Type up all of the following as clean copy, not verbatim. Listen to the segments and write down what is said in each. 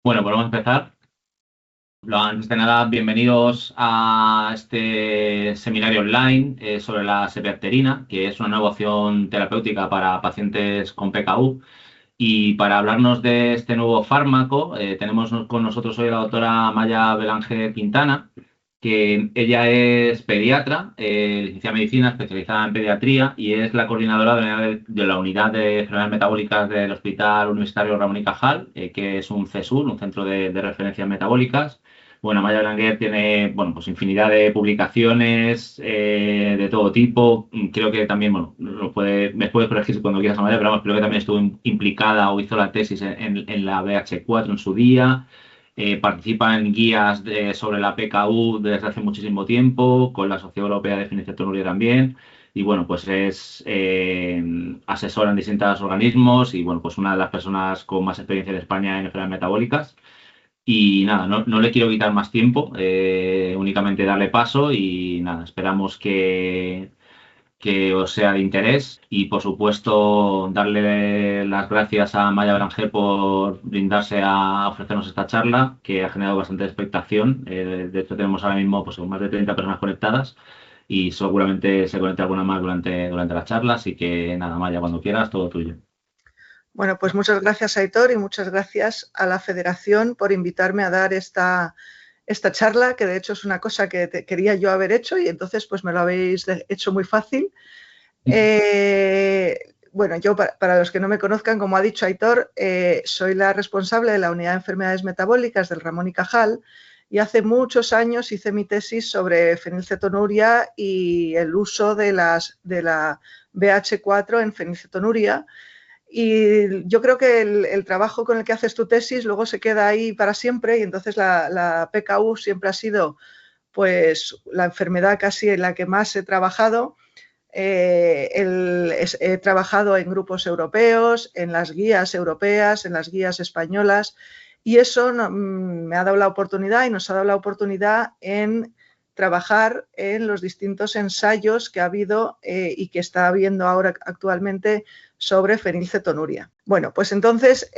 Bueno, pues vamos a empezar. Antes de nada, bienvenidos a este seminario online sobre la sepiapterina, que es una nueva opción terapéutica para pacientes con PKU. Y para hablarnos de este nuevo fármaco, tenemos con nosotros hoy a la doctora Maya Belanger Quintana, que ella es pediatra, licenciada en medicina, especializada en pediatría y es la coordinadora de la unidad de enfermedades metabólicas del Hospital Universitario Ramón y Cajal, que es un CESUR, un centro de referencias metabólicas. Bueno, Maya Belanger tiene, bueno, pues infinidad de publicaciones de todo tipo. Creo que también, bueno, me puedes corregir cuando quieras, Maya, pero vamos, creo que también estuvo implicada o hizo la tesis en la BH4 en su día. Participa en guías sobre la PKU desde hace muchísimo tiempo, con la Sociedad Europea de Fenilcetonuria también. Y bueno, pues es asesora en distintos organismos y bueno, pues una de las personas con más experiencia de España en enfermedades metabólicas. Y nada, no le quiero quitar más tiempo, únicamente darle paso y nada, esperamos que os sea de interés y por supuesto darle las gracias a Maya Belanger por brindarse a ofrecernos esta charla que ha generado bastante expectación. De hecho tenemos ahora mismo pues, más de 30 personas conectadas y seguramente se conecte alguna más durante la charla, así que nada, Maya, cuando quieras, todo tuyo. Bueno, pues muchas gracias, Aitor, y muchas gracias a la Federación por invitarme a dar esta charla, que de hecho es una cosa que quería yo haber hecho y entonces pues me lo habéis hecho muy fácil. Bueno, yo para los que no me conozcan, como ha dicho Aitor, soy la responsable de la unidad de enfermedades metabólicas del Ramón y Cajal y hace muchos años hice mi tesis sobre fenilcetonuria y el uso de la BH4 en fenilcetonuria. Y yo creo que el trabajo con el que haces tu tesis luego se queda ahí para siempre y entonces la PKU siempre ha sido pues la enfermedad casi en la que más he trabajado. He trabajado en grupos europeos, en las guías europeas, en las guías españolas y eso me ha dado la oportunidad y nos ha dado la oportunidad en trabajar en los distintos ensayos que ha habido y que está habiendo ahora actualmente sobre fenilcetonuria. Bueno, pues entonces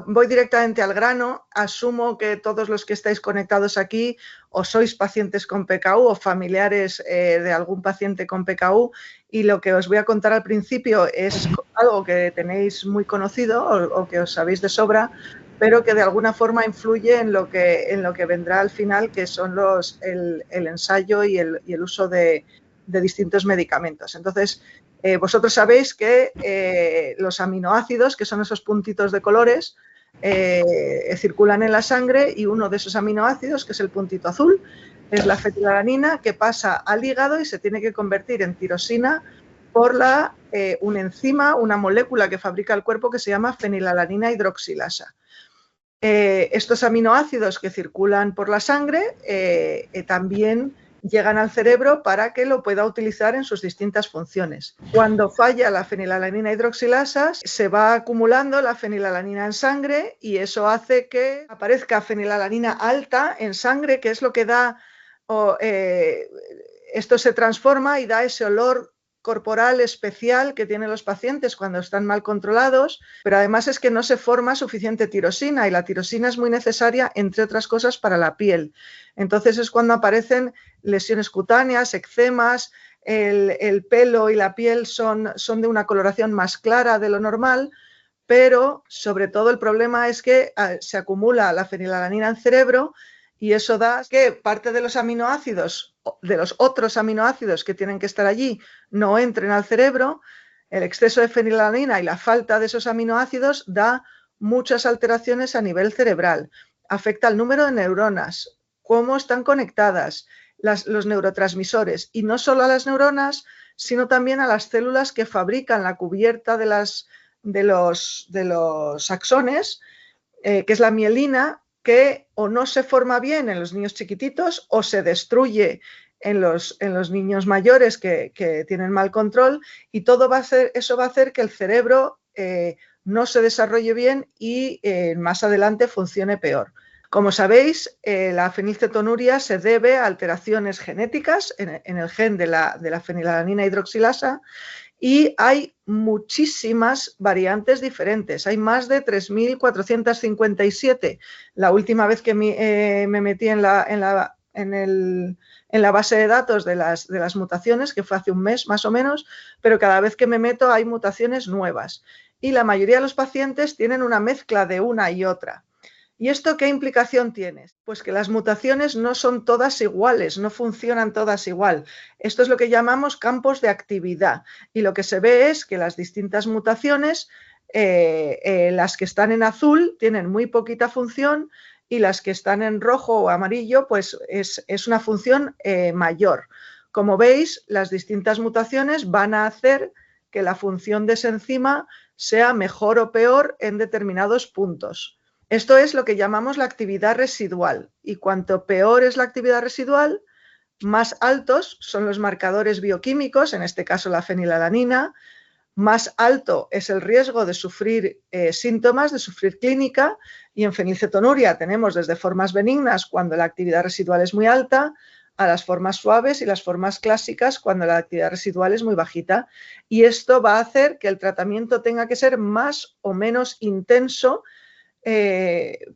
voy directamente al grano. Asumo que todos los que estáis conectados aquí o sois pacientes con PKU o familiares de algún paciente con PKU y lo que os voy a contar al principio es algo que tenéis muy conocido o que os sabéis de sobra, pero que de alguna forma influye en lo que vendrá al final, que son el ensayo y el uso de distintos medicamentos. Entonces, vosotros sabéis que los aminoácidos, que son esos puntitos de colores, circulan en la sangre y uno de esos aminoácidos, que es el puntito azul, es la fenilalanina, que pasa al hígado y se tiene que convertir en tirosina por una enzima, una molécula que fabrica el cuerpo que se llama fenilalanina hidroxilasa. Estos aminoácidos que circulan por la sangre también llegan al cerebro para que lo pueda utilizar en sus distintas funciones. Cuando falla la fenilalanina hidroxilasa, se va acumulando la fenilalanina en sangre y eso hace que aparezca fenilalanina alta en sangre, que es lo que da, esto se transforma y da ese olor corporal especial que tienen los pacientes cuando están mal controlados, pero además es que no se forma suficiente tirosina y la tirosina es muy necesaria, entre otras cosas, para la piel. Entonces es cuando aparecen lesiones cutáneas, eczemas, el pelo y la piel son de una coloración más clara de lo normal, pero sobre todo el problema es que se acumula la fenilalanina en el cerebro y eso da que parte de los aminoácidos, de los otros aminoácidos que tienen que estar allí, no entren al cerebro. El exceso de fenilalanina y la falta de esos aminoácidos da muchas alteraciones a nivel cerebral. Afecta al número de neuronas, cómo están conectadas, los neurotransmisores, y no solo a las neuronas, sino también a las células que fabrican la cubierta de los axones, que es la mielina, que o no se forma bien en los niños chiquititos o se destruye en los niños mayores que tienen mal control, y eso va a hacer que el cerebro no se desarrolle bien y más adelante funcione peor. Como sabéis, la fenilcetonuria se debe a alteraciones genéticas en el gen de la fenilalanina hidroxilasa y hay muchísimas variantes diferentes. Hay más de 3.457. La última vez que me metí en la base de datos de las mutaciones, que fue hace un mes más o menos, pero cada vez que me meto hay mutaciones nuevas. Y la mayoría de los pacientes tienen una mezcla de una y otra. ¿Y esto qué implicación tiene? Pues que las mutaciones no son todas iguales, no funcionan todas igual. Esto es lo que llamamos campos de actividad. Y lo que se ve es que las distintas mutaciones, las que están en azul tienen muy poquita función y las que están en rojo o amarillo, pues es una función mayor. Como veis, las distintas mutaciones van a hacer que la función de esa enzima sea mejor o peor en determinados puntos. Esto es lo que llamamos la actividad residual, y cuanto peor es la actividad residual, más altos son los marcadores bioquímicos, en este caso la fenilalanina, más alto es el riesgo de sufrir síntomas, de sufrir clínica, y en fenilcetonuria tenemos desde formas benignas cuando la actividad residual es muy alta, a las formas suaves y las formas clásicas cuando la actividad residual es muy bajita. Y esto va a hacer que el tratamiento tenga que ser más o menos intenso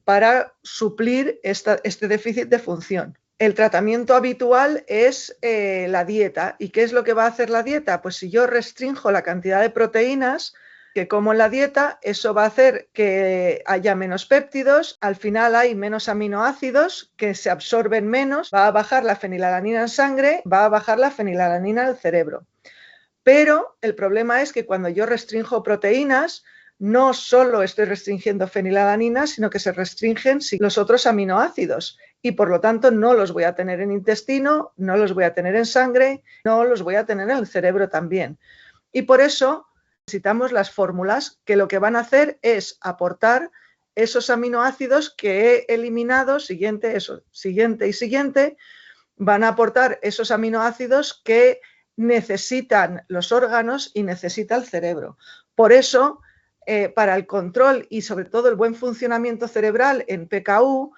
para suplir este déficit de función. El tratamiento habitual es la dieta. ¿Y qué es lo que va a hacer la dieta? Pues si yo restringo la cantidad de proteínas que como en la dieta, eso va a hacer que haya menos péptidos, al final hay menos aminoácidos que se absorben menos, va a bajar la fenilalanina en sangre, va a bajar la fenilalanina en el cerebro. Pero el problema es que cuando yo restringo proteínas, no solo estoy restringiendo fenilalanina, sino que se restringen los otros aminoácidos y por lo tanto no los voy a tener en intestino, no los voy a tener en sangre, no los voy a tener en el cerebro también. Y por eso necesitamos las fórmulas que lo que van a hacer es aportar esos aminoácidos que he eliminado, siguiente y siguiente, van a aportar esos aminoácidos que necesitan los órganos y necesita el cerebro. Por eso, para el control y sobre todo el buen funcionamiento cerebral en PKU,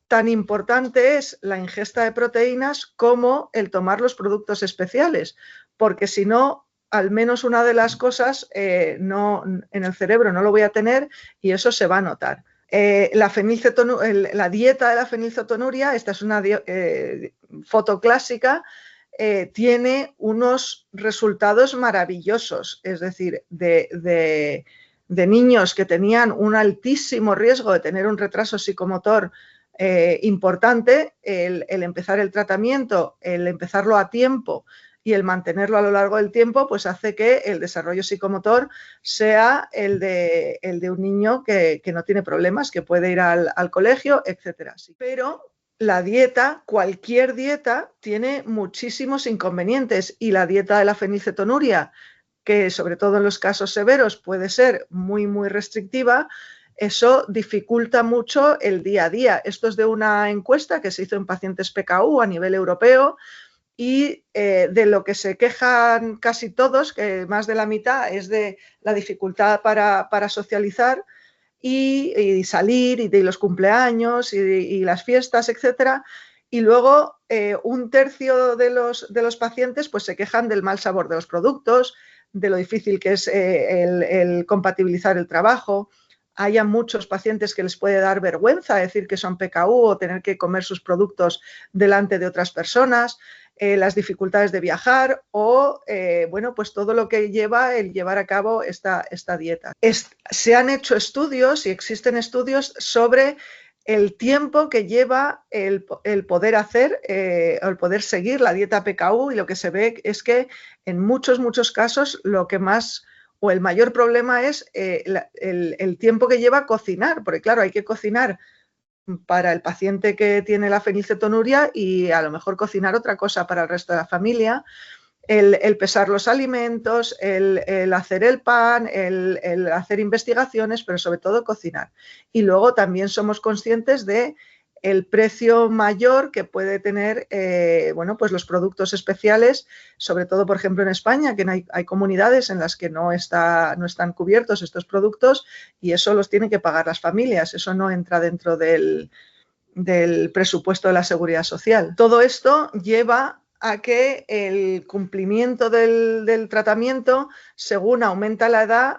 tan importante es la ingesta de proteínas como el tomar los productos especiales, porque si no, al menos una de las cosas en el cerebro no lo voy a tener y eso se va a notar. La dieta de la fenilcetonuria, esta es una foto clásica, tiene unos resultados maravillosos, es decir, de niños que tenían un altísimo riesgo de tener un retraso psicomotor importante, el empezar el tratamiento, el empezarlo a tiempo y el mantenerlo a lo largo del tiempo, pues hace que el desarrollo psicomotor sea el de un niño que no tiene problemas, que puede ir al colegio, etc. Pero la dieta, cualquier dieta, tiene muchísimos inconvenientes y la dieta de la fenilcetonuria, que sobre todo en los casos severos puede ser muy, muy restrictiva, eso dificulta mucho el día a día. Esto es de una encuesta que se hizo en pacientes PKU a nivel europeo y de lo que se quejan casi todos, que más de la mitad, es de la dificultad para socializar y salir y de los cumpleaños y las fiestas, etcétera. Y luego un tercio de los pacientes pues se quejan del mal sabor de los productos, de lo difícil que es el compatibilizar el trabajo. Hay a muchos pacientes que les puede dar vergüenza decir que son PKU o tener que comer sus productos delante de otras personas, las dificultades de viajar o, bueno, pues todo lo que lleva el llevar a cabo esta dieta. Se han hecho estudios y existen estudios sobre el tiempo que lleva el poder hacer o el poder seguir la dieta PKU, y lo que se ve es que en muchos casos lo que más o el mayor problema es el tiempo que lleva cocinar, porque claro, hay que cocinar para el paciente que tiene la fenilcetonuria y a lo mejor cocinar otra cosa para el resto de la familia, el pesar los alimentos, el hacer el pan, el hacer investigaciones, pero sobre todo cocinar. Y luego también somos conscientes de el precio mayor que puede tener bueno, pues los productos especiales, sobre todo, por ejemplo, en España, que hay comunidades en las que no están cubiertos estos productos y eso los tienen que pagar las familias, eso no entra dentro del presupuesto de la Seguridad Social. Todo esto lleva a que el cumplimiento del tratamiento, según aumenta la edad,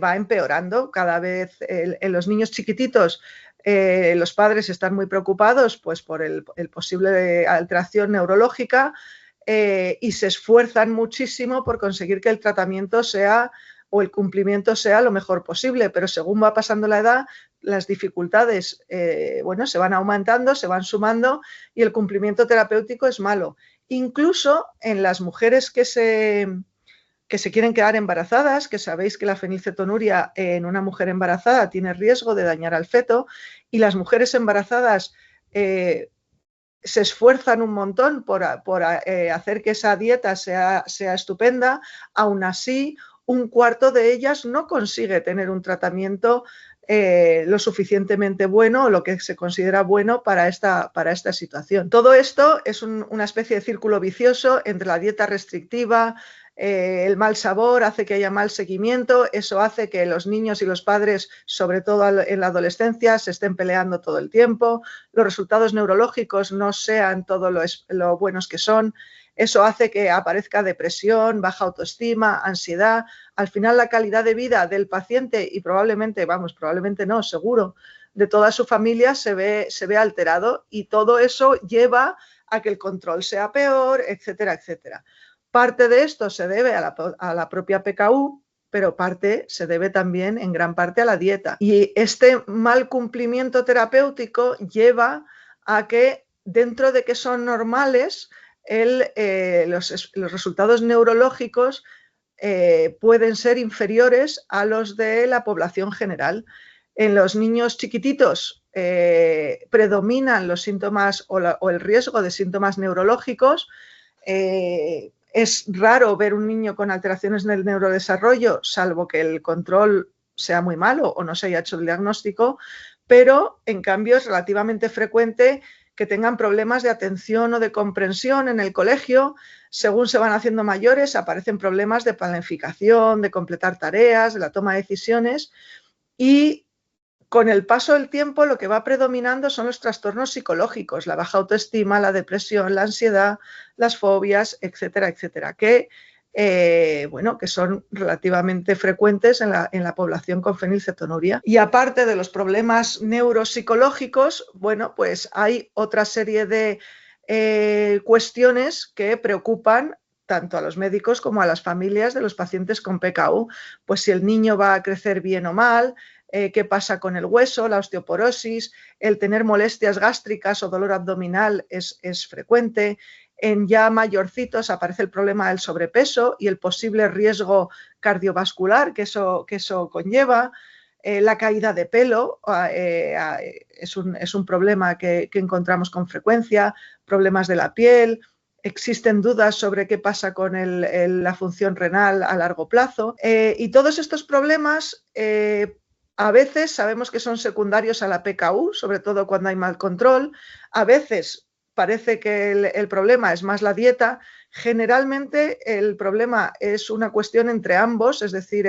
va empeorando. Cada vez en los niños chiquititos los padres están muy preocupados pues, por el posible alteración neurológica y se esfuerzan muchísimo por conseguir que el tratamiento sea o el cumplimiento sea lo mejor posible, pero según va pasando la edad, las dificultades bueno, se van aumentando, se van sumando y el cumplimiento terapéutico es malo. Incluso en las mujeres que se quieren quedar embarazadas, que sabéis que la fenilcetonuria en una mujer embarazada tiene riesgo de dañar al feto, y las mujeres embarazadas se esfuerzan un montón por hacer que esa dieta sea estupenda, aún así un cuarto de ellas no consigue tener un tratamiento lo suficientemente bueno o lo que se considera bueno para esta situación. Todo esto es una especie de círculo vicioso entre la dieta restrictiva, el mal sabor hace que haya mal seguimiento, eso hace que los niños y los padres, sobre todo en la adolescencia, se estén peleando todo el tiempo, los resultados neurológicos no sean todo lo buenos que son, eso hace que aparezca depresión, baja autoestima, ansiedad. Al final la calidad de vida del paciente y probablemente no, seguro, de toda su familia se ve alterado y todo eso lleva a que el control sea peor, etcétera, etcétera. Parte de esto se debe a la propia PKU, pero parte se debe también en gran parte a la dieta. Y este mal cumplimiento terapéutico lleva a que dentro de que son normales, los resultados neurológicos pueden ser inferiores a los de la población general. En los niños chiquititos predominan los síntomas o el riesgo de síntomas neurológicos. Es raro ver un niño con alteraciones en el neurodesarrollo, salvo que el control sea muy malo o no se haya hecho el diagnóstico, pero en cambio es relativamente frecuente que tengan problemas de atención o de comprensión en el colegio. Según se van haciendo mayores, aparecen problemas de planificación, de completar tareas, de la toma de decisiones y con el paso del tiempo lo que va predominando son los trastornos psicológicos, la baja autoestima, la depresión, la ansiedad, las fobias, etcétera, etcétera, que son relativamente frecuentes en la población con fenilcetonuria. Y aparte de los problemas neuropsicológicos, bueno, pues hay otra serie de cuestiones que preocupan tanto a los médicos como a las familias de los pacientes con PKU. Pues si el niño va a crecer bien o mal, qué pasa con el hueso, la osteoporosis, el tener molestias gástricas o dolor abdominal es frecuente. En ya mayorcitos aparece el problema del sobrepeso y el posible riesgo cardiovascular que eso conlleva. La caída de pelo es un problema que encontramos con frecuencia, problemas de la piel. Existen dudas sobre qué pasa con la función renal a largo plazo. Y todos estos problemas a veces sabemos que son secundarios a la PKU, sobre todo cuando hay mal control. A veces parece que el problema es más la dieta. Generalmente el problema es una cuestión entre ambos, es decir,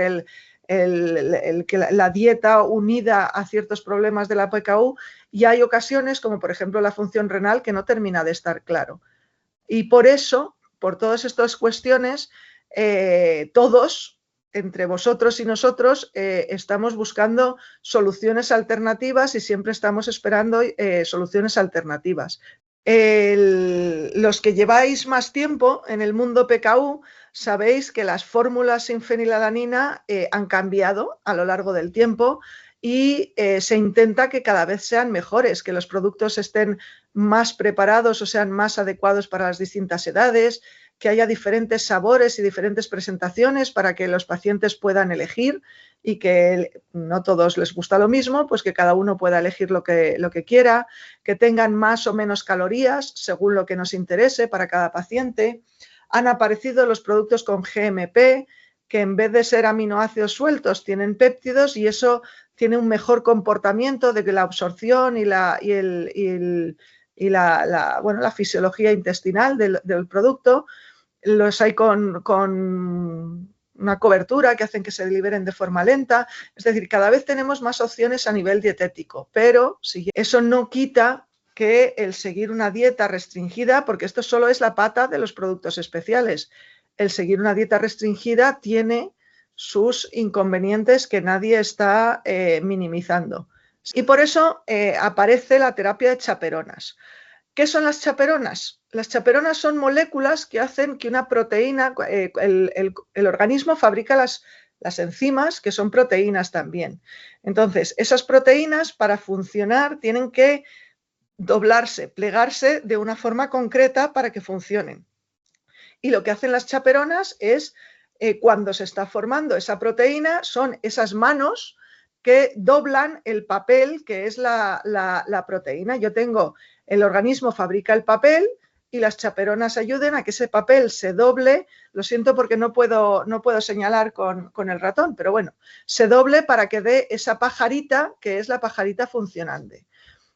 que la dieta unida a ciertos problemas de la PKU, y hay ocasiones, como por ejemplo la función renal, que no termina de estar claro. Y por eso, por todas estas cuestiones, todos, entre vosotros y nosotros, estamos buscando soluciones alternativas y siempre estamos esperando soluciones alternativas. Los que lleváis más tiempo en el mundo PKU sabéis que las fórmulas sin fenilalanina han cambiado a lo largo del tiempo y se intenta que cada vez sean mejores, que los productos estén más preparados o sean más adecuados para las distintas edades, que haya diferentes sabores y diferentes presentaciones para que los pacientes puedan elegir y que no todos les gusta lo mismo, pues que cada uno pueda elegir lo que quiera, que tengan más o menos calorías según lo que nos interese para cada paciente. Han aparecido los productos con GMP, que en vez de ser aminoácidos sueltos tienen péptidos y eso tiene un mejor comportamiento de la absorción y la fisiología intestinal del producto. Los hay con una cobertura que hacen que se liberen de forma lenta. Es decir, cada vez tenemos más opciones a nivel dietético, pero eso no quita que el seguir una dieta restringida, porque esto solo es la pata de los productos especiales, el seguir una dieta restringida tiene sus inconvenientes que nadie está minimizando. Y por eso aparece la terapia de chaperonas. ¿Qué son las chaperonas? Las chaperonas son moléculas que hacen que una proteína, el organismo fabrica las enzimas, que son proteínas también. Entonces, esas proteínas para funcionar tienen que doblarse, plegarse de una forma concreta para que funcionen. Y lo que hacen las chaperonas es, cuando se está formando esa proteína, son esas manos que doblan el papel que es la proteína. Yo tengo, el organismo fabrica el papel y las chaperonas ayudan a que ese papel se doble. Lo siento porque no puedo señalar con el ratón, pero bueno, se doble para que dé esa pajarita que es la pajarita funcionante.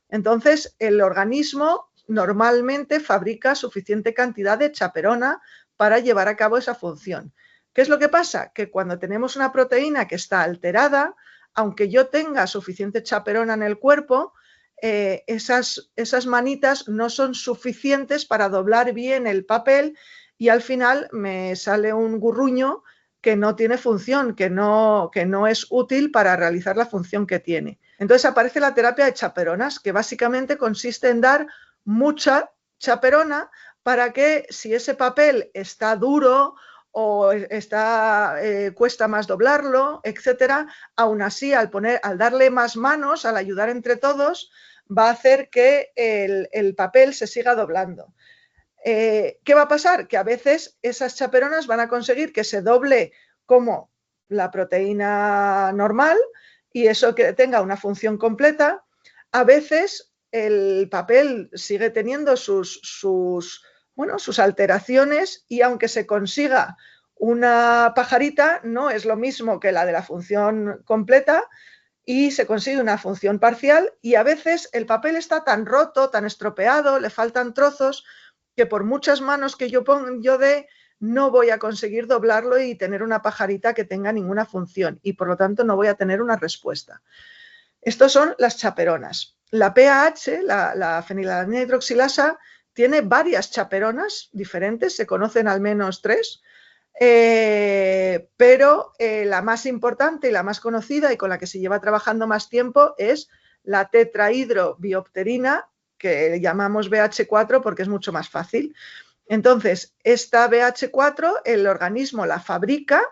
Entonces, el organismo normalmente fabrica suficiente cantidad de chaperona para llevar a cabo esa función. ¿Qué es lo que pasa? Que cuando tenemos una proteína que está alterada, aunque yo tenga suficiente chaperona en el cuerpo, esas manitas no son suficientes para doblar bien el papel y al final me sale un gurruño que no tiene función, que no es útil para realizar la función que tiene. Entonces aparece la terapia de chaperonas, que básicamente consiste en dar mucha chaperona para que si ese papel está duro o cuesta más doblarlo, etcétera, aún así al darle más manos, al ayudar entre todos, va a hacer que el papel se siga doblando. ¿Qué va a pasar? Que a veces esas chaperonas van a conseguir que se doble como la proteína normal y eso que tenga una función completa. A veces el papel sigue teniendo sus alteraciones y aunque se consiga una pajarita, no es lo mismo que la de la función completa y se consigue una función parcial y a veces el papel está tan roto, tan estropeado, le faltan trozos que por muchas manos que yo dé, no voy a conseguir doblarlo y tener una pajarita que tenga ninguna función y por lo tanto no voy a tener una respuesta. Estos son las chaperonas. La PAH, la fenilalanina hidroxilasa, tiene varias chaperonas diferentes, se conocen al menos 3, pero la más importante y la más conocida y con la que se lleva trabajando más tiempo es la tetrahidrobiopterina, que llamamos BH4 porque es mucho más fácil. Entonces, esta BH4 el organismo la fabrica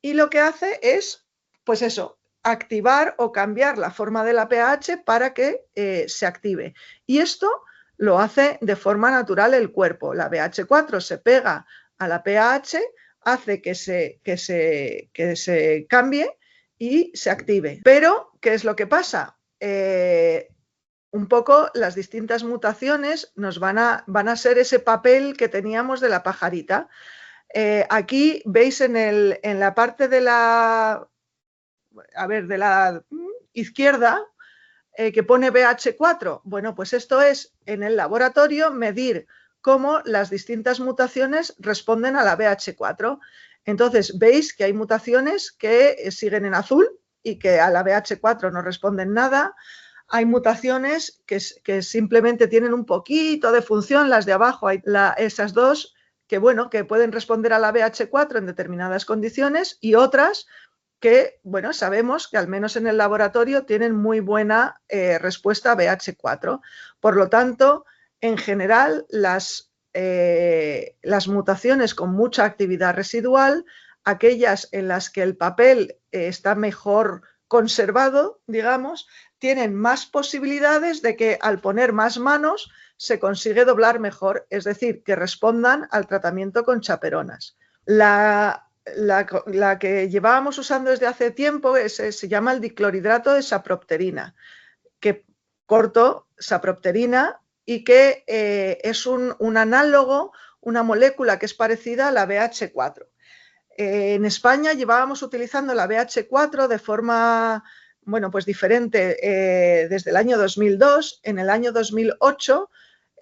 y lo que hace es, pues eso, activar o cambiar la forma de la PAH para que se active. Y esto lo hace de forma natural el cuerpo. La BH4 se pega a la PAH, hace que se cambie y se active. Pero, ¿qué es lo que pasa? Un poco las distintas mutaciones nos van a ser ese papel que teníamos de la pajarita. Aquí veis en la parte de la izquierda que pone BH4. Bueno, pues esto es en el laboratorio medir cómo las distintas mutaciones responden a la BH4. Entonces veis que hay mutaciones que siguen en azul y que a la BH4 no responden nada. Hay mutaciones que simplemente tienen un poquito de función, las de abajo, hay esas dos que pueden responder a la BH4 en determinadas condiciones y otras que, sabemos que al menos en el laboratorio tienen muy buena respuesta a BH4. Por lo tanto, en general, las mutaciones con mucha actividad residual, aquellas en las que el papel está mejor conservado, digamos, tienen más posibilidades de que al poner más manos se consigue doblar mejor, es decir, que respondan al tratamiento con chaperonas. La que llevábamos usando desde hace tiempo se llama el diclorhidrato de sapropterina, que corto sapropterina y que es un análogo, una molécula que es parecida a la BH4. En España llevábamos utilizando la BH4 de forma diferente desde el año 2002. En el año 2008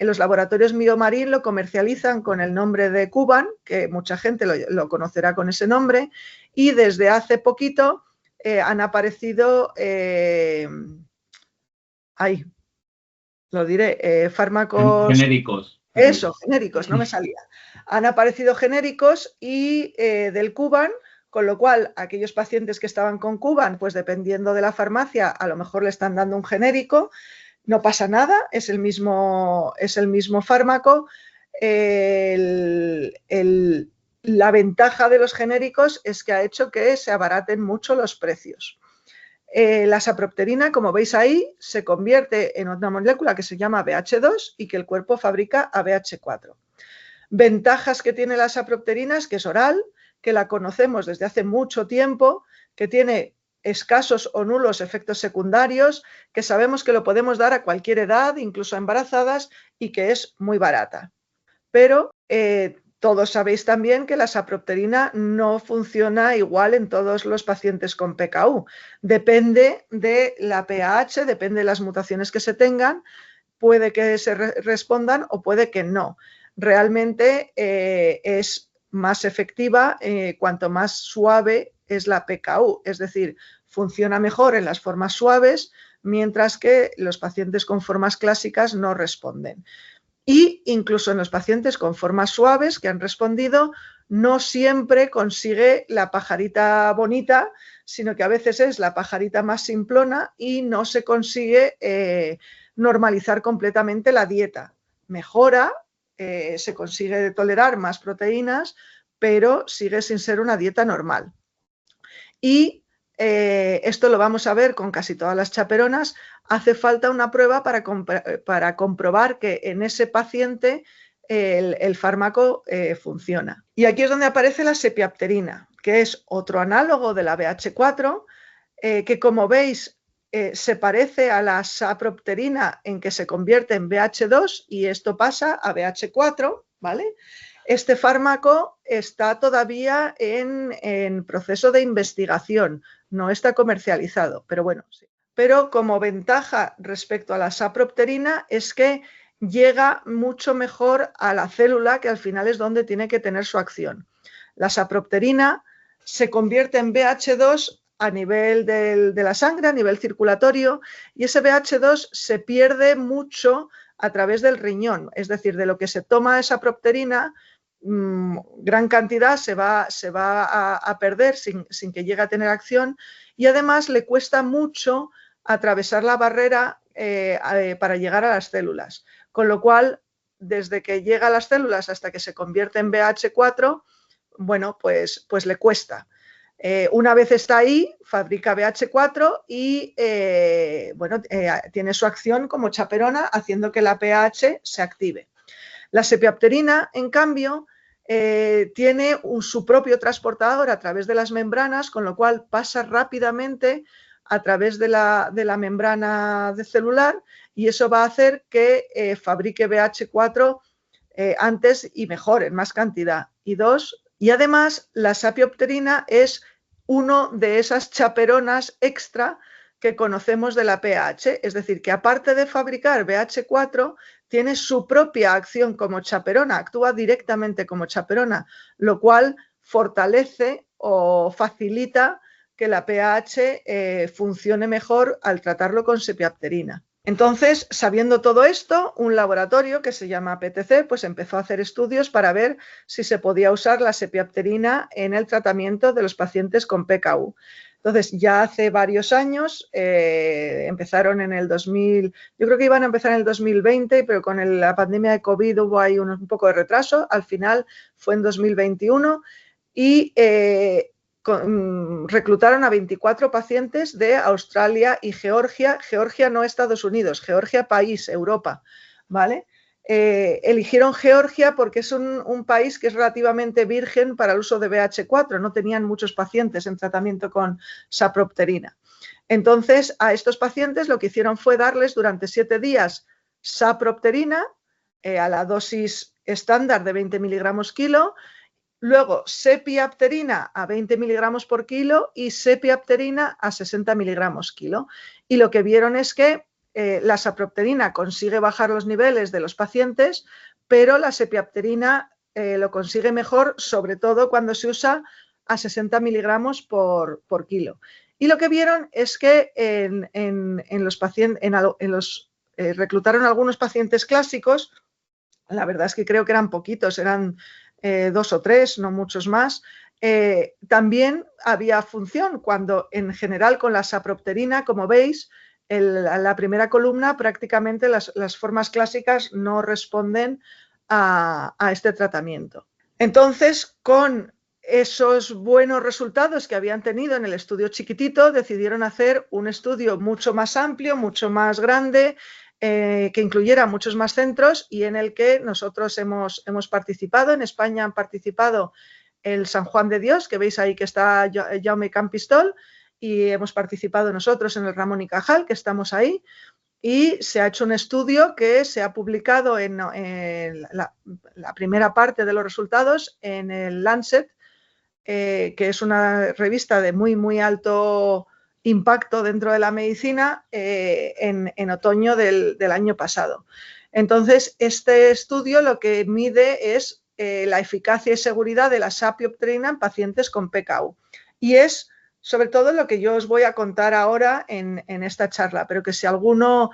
en los laboratorios Biomarin lo comercializan con el nombre de Kuban, que mucha gente lo conocerá con ese nombre, y desde hace poquito han aparecido lo diré, fármacos... Genéricos. Eso, genéricos, no me salía. Han aparecido genéricos y del Kuvan, con lo cual aquellos pacientes que estaban con Kuvan, pues dependiendo de la farmacia, a lo mejor le están dando un genérico, no pasa nada, es el mismo fármaco. La ventaja de los genéricos es que ha hecho que se abaraten mucho los precios. La sapropterina, como veis ahí, se convierte en una molécula que se llama BH2 y que el cuerpo fabrica a BH4. Ventajas que tiene la sapropterina es que es oral, que la conocemos desde hace mucho tiempo, que tiene escasos o nulos efectos secundarios, que sabemos que lo podemos dar a cualquier edad, incluso a embarazadas, y que es muy barata. Pero todos sabéis también que la sapropterina no funciona igual en todos los pacientes con PKU. Depende de la pH, depende de las mutaciones que se tengan, puede que se respondan o puede que no. Realmente es más efectiva cuanto más suave es la PKU, es decir, funciona mejor en las formas suaves, mientras que los pacientes con formas clásicas no responden. Y incluso en los pacientes con formas suaves que han respondido, no siempre consigue la pajarita bonita, sino que a veces es la pajarita más simplona y no se consigue normalizar completamente la dieta. Mejora, se consigue tolerar más proteínas, pero sigue sin ser una dieta normal. Y esto lo vamos a ver con casi todas las chaperonas. Hace falta una prueba para comprobar que en ese paciente el fármaco funciona. Y aquí es donde aparece la sepiapterina, que es otro análogo de la BH4, que como veis se parece a la sapropterina en que se convierte en BH2 y esto pasa a BH4, ¿vale? Este fármaco está todavía en proceso de investigación, no está comercializado, pero bueno, sí. Pero como ventaja respecto a la sapropterina es que llega mucho mejor a la célula, que al final es donde tiene que tener su acción. La sapropterina se convierte en BH2 a nivel de la sangre, a nivel circulatorio, y ese BH2 se pierde mucho a través del riñón, es decir, de lo que se toma esa sapropterina, gran cantidad se va a perder sin que llegue a tener acción, y además le cuesta mucho atravesar la barrera para llegar a las células, con lo cual desde que llega a las células hasta que se convierte en BH4, bueno, pues le cuesta. Una vez está ahí, fabrica BH4 y bueno, tiene su acción como chaperona, haciendo que la pH se active. La sepiapterina, en cambio, tiene su propio transportador a través de las membranas, con lo cual pasa rápidamente a través de la membrana celular, y eso va a hacer que fabrique BH4 antes y mejor, en más cantidad. Y además la sepiapterina es uno de esas chaperonas extra que conocemos de la pH, es decir, que aparte de fabricar BH4, tiene su propia acción como chaperona, actúa directamente como chaperona, lo cual fortalece o facilita que la pH funcione mejor al tratarlo con sepiapterina. Entonces, sabiendo todo esto, un laboratorio que se llama PTC pues empezó a hacer estudios para ver si se podía usar la sepiapterina en el tratamiento de los pacientes con PKU. Entonces, ya hace varios años, empezaron en el 2000, yo creo que iban a empezar en el 2020, pero con la pandemia de COVID hubo ahí un poco de retraso, al final fue en 2021 y reclutaron a 24 pacientes de Australia y Georgia, Georgia no Estados Unidos, Georgia país, Europa, ¿vale? Eligieron Georgia porque es un país que es relativamente virgen para el uso de BH4, no tenían muchos pacientes en tratamiento con sapropterina. Entonces, a estos pacientes lo que hicieron fue darles durante 7 días sapropterina a la dosis estándar de 20 miligramos kilo, luego sepiapterina a 20 miligramos por kilo y sepiapterina a 60 miligramos kilo. Y lo que vieron es que la sapropterina consigue bajar los niveles de los pacientes, pero la sepiapterina lo consigue mejor, sobre todo cuando se usa a 60 miligramos por kilo. Y lo que vieron es que en los reclutaron algunos pacientes clásicos, la verdad es que creo que eran poquitos, eran 2 o 3, no muchos más. También había función cuando en general con la sapropterina, como veis, la primera columna prácticamente las formas clásicas no responden a este tratamiento. Entonces, con esos buenos resultados que habían tenido en el estudio chiquitito, decidieron hacer un estudio mucho más amplio, mucho más grande, que incluyera muchos más centros y en el que nosotros hemos participado. En España han participado el San Juan de Dios, que veis ahí que está Jaume Campistol, y hemos participado nosotros en el Ramón y Cajal, que estamos ahí. Y se ha hecho un estudio que se ha publicado en la primera parte de los resultados en el Lancet, que es una revista de muy alto impacto dentro de la medicina, en otoño del año pasado. Entonces, este estudio lo que mide es la eficacia y seguridad de la sapiopterina en pacientes con PKU. Y es sobre todo lo que yo os voy a contar ahora en esta charla, pero que si alguno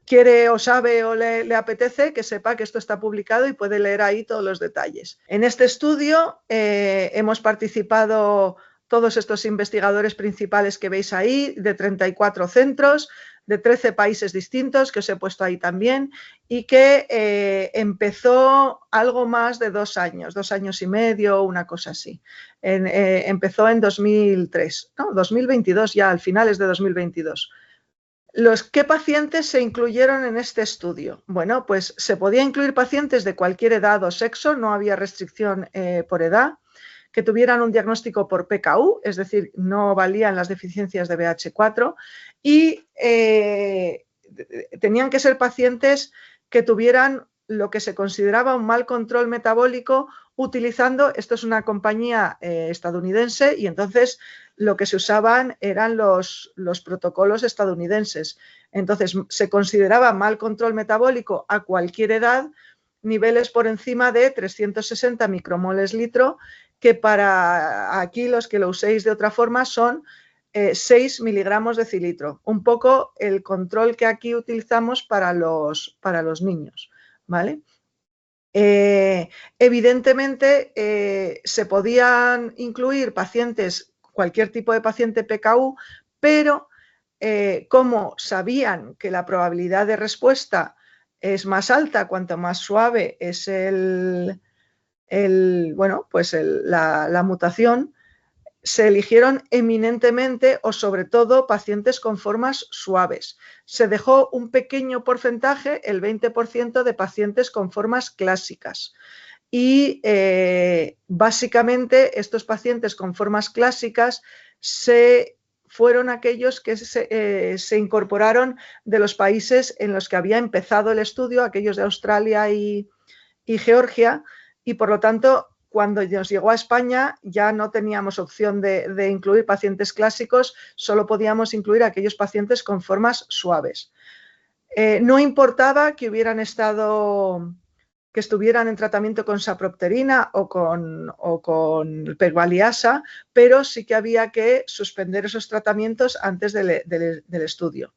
quiere o sabe o le apetece, que sepa que esto está publicado y puede leer ahí todos los detalles. En este estudio hemos participado todos estos investigadores principales que veis ahí, de 34 centros, de 13 países distintos, que os he puesto ahí también, y que empezó algo más de 2 años, 2 años y medio, una cosa así. Empezó en 2003, no, 2022 ya, al finales de 2022. ¿Qué pacientes se incluyeron en este estudio? Bueno, pues se podía incluir pacientes de cualquier edad o sexo, no había restricción por edad, que tuvieran un diagnóstico por PKU, es decir, no valían las deficiencias de BH4, y tenían que ser pacientes que tuvieran lo que se consideraba un mal control metabólico utilizando, esto es una compañía estadounidense, y entonces lo que se usaban eran los protocolos estadounidenses. Entonces se consideraba mal control metabólico a cualquier edad, niveles por encima de 360 micromoles litro, que para aquí los que lo uséis de otra forma son 6 miligramos de cilitro, un poco el control que aquí utilizamos para los niños, ¿vale? Evidentemente se podían incluir pacientes, cualquier tipo de paciente PKU, pero como sabían que la probabilidad de respuesta es más alta cuanto más suave es la mutación, se eligieron eminentemente o sobre todo pacientes con formas suaves. Se dejó un pequeño porcentaje, el 20% de pacientes con formas clásicas. Y básicamente estos pacientes con formas clásicas fueron aquellos que se incorporaron de los países en los que había empezado el estudio, aquellos de Australia y Georgia, y por lo tanto cuando nos llegó a España ya no teníamos opción de incluir pacientes clásicos, solo podíamos incluir a aquellos pacientes con formas suaves. No importaba que estuvieran en tratamiento con sapropterina o con pegvaliasa, pero sí que había que suspender esos tratamientos antes del estudio.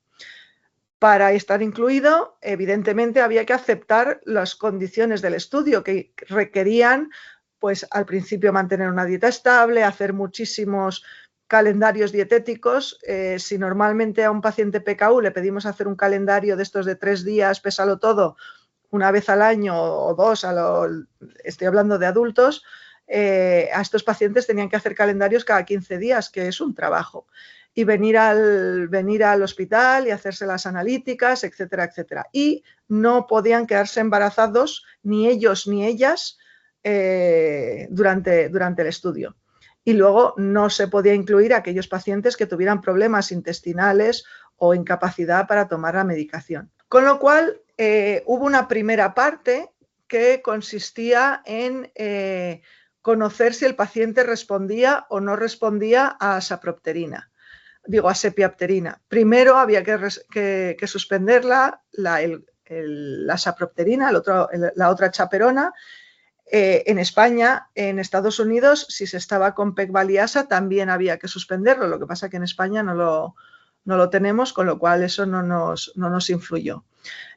Para estar incluido, evidentemente había que aceptar las condiciones del estudio que requerían, pues al principio mantener una dieta estable, hacer muchísimos calendarios dietéticos. Si normalmente a un paciente PKU le pedimos hacer un calendario de estos de 3 días, pésalo todo, una vez al año o 2, estoy hablando de adultos, a estos pacientes tenían que hacer calendarios cada 15 días, que es un trabajo. Y venir al hospital y hacerse las analíticas, etcétera, etcétera. Y no podían quedarse embarazados ni ellos ni ellas durante el estudio. Y luego no se podía incluir a aquellos pacientes que tuvieran problemas intestinales o incapacidad para tomar la medicación. Con lo cual hubo una primera parte que consistía en conocer si el paciente respondía o no respondía a sapropterina. Digo, a sepiapterina. Primero había que suspender la sapropterina, la otra chaperona. En España, en Estados Unidos, si se estaba con pegvaliasa también había que suspenderlo. Lo que pasa es que en España no no lo tenemos, con lo cual eso no nos influyó.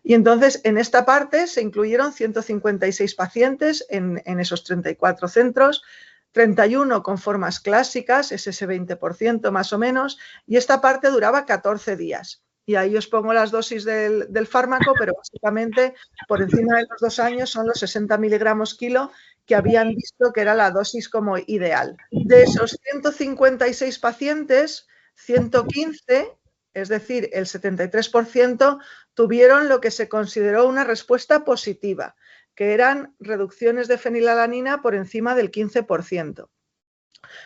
Y entonces en esta parte se incluyeron 156 pacientes en esos 34 centros, 31 con formas clásicas, es ese 20% más o menos, y esta parte duraba 14 días. Y ahí os pongo las dosis del fármaco, pero básicamente por encima de los 2 años son los 60 miligramos kilo que habían visto que era la dosis como ideal. De esos 156 pacientes, 115, es decir, el 73%, tuvieron lo que se consideró una respuesta positiva, que eran reducciones de fenilalanina por encima del 15%.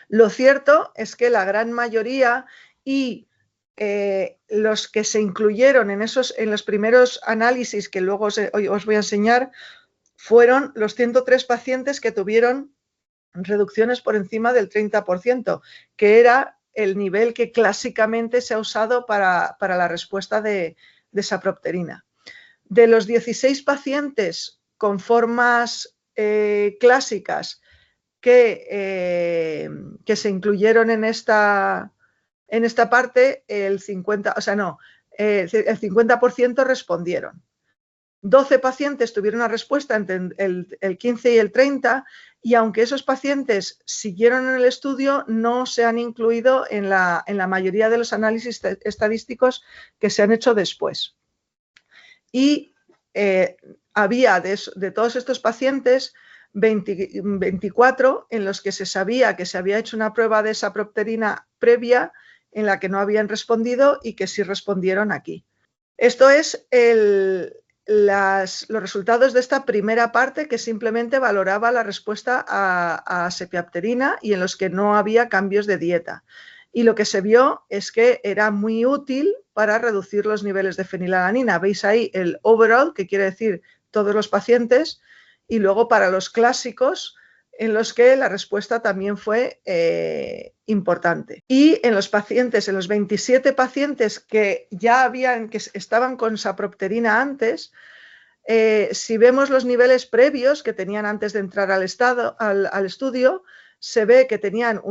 Lo cierto es que la gran mayoría y los que se incluyeron en los primeros análisis que luego os voy a enseñar fueron los 103 pacientes que tuvieron reducciones por encima del 30%, que era el nivel que clásicamente se ha usado para la respuesta de sapropterina. De los 16 pacientes con formas clásicas que se incluyeron en esta parte, el 50% respondieron. 12 pacientes tuvieron una respuesta entre el 15 y el 30, y aunque esos pacientes siguieron en el estudio, no se han incluido en la mayoría de los análisis estadísticos que se han hecho después. Y había de todos estos pacientes 24 en los que se sabía que se había hecho una prueba de sapropterina previa en la que no habían respondido y que sí respondieron aquí. Esto es los resultados de esta primera parte, que simplemente valoraba la respuesta a sepiapterina y en los que no había cambios de dieta. Y lo que se vio es que era muy útil para reducir los niveles de fenilalanina. Veis ahí el overall, que quiere decir todos los pacientes, y luego para los clásicos, en los que la respuesta también fue importante. Y en los 27 pacientes que estaban con sapropterina antes, si vemos los niveles previos que tenían antes de entrar al estudio, se ve que tenían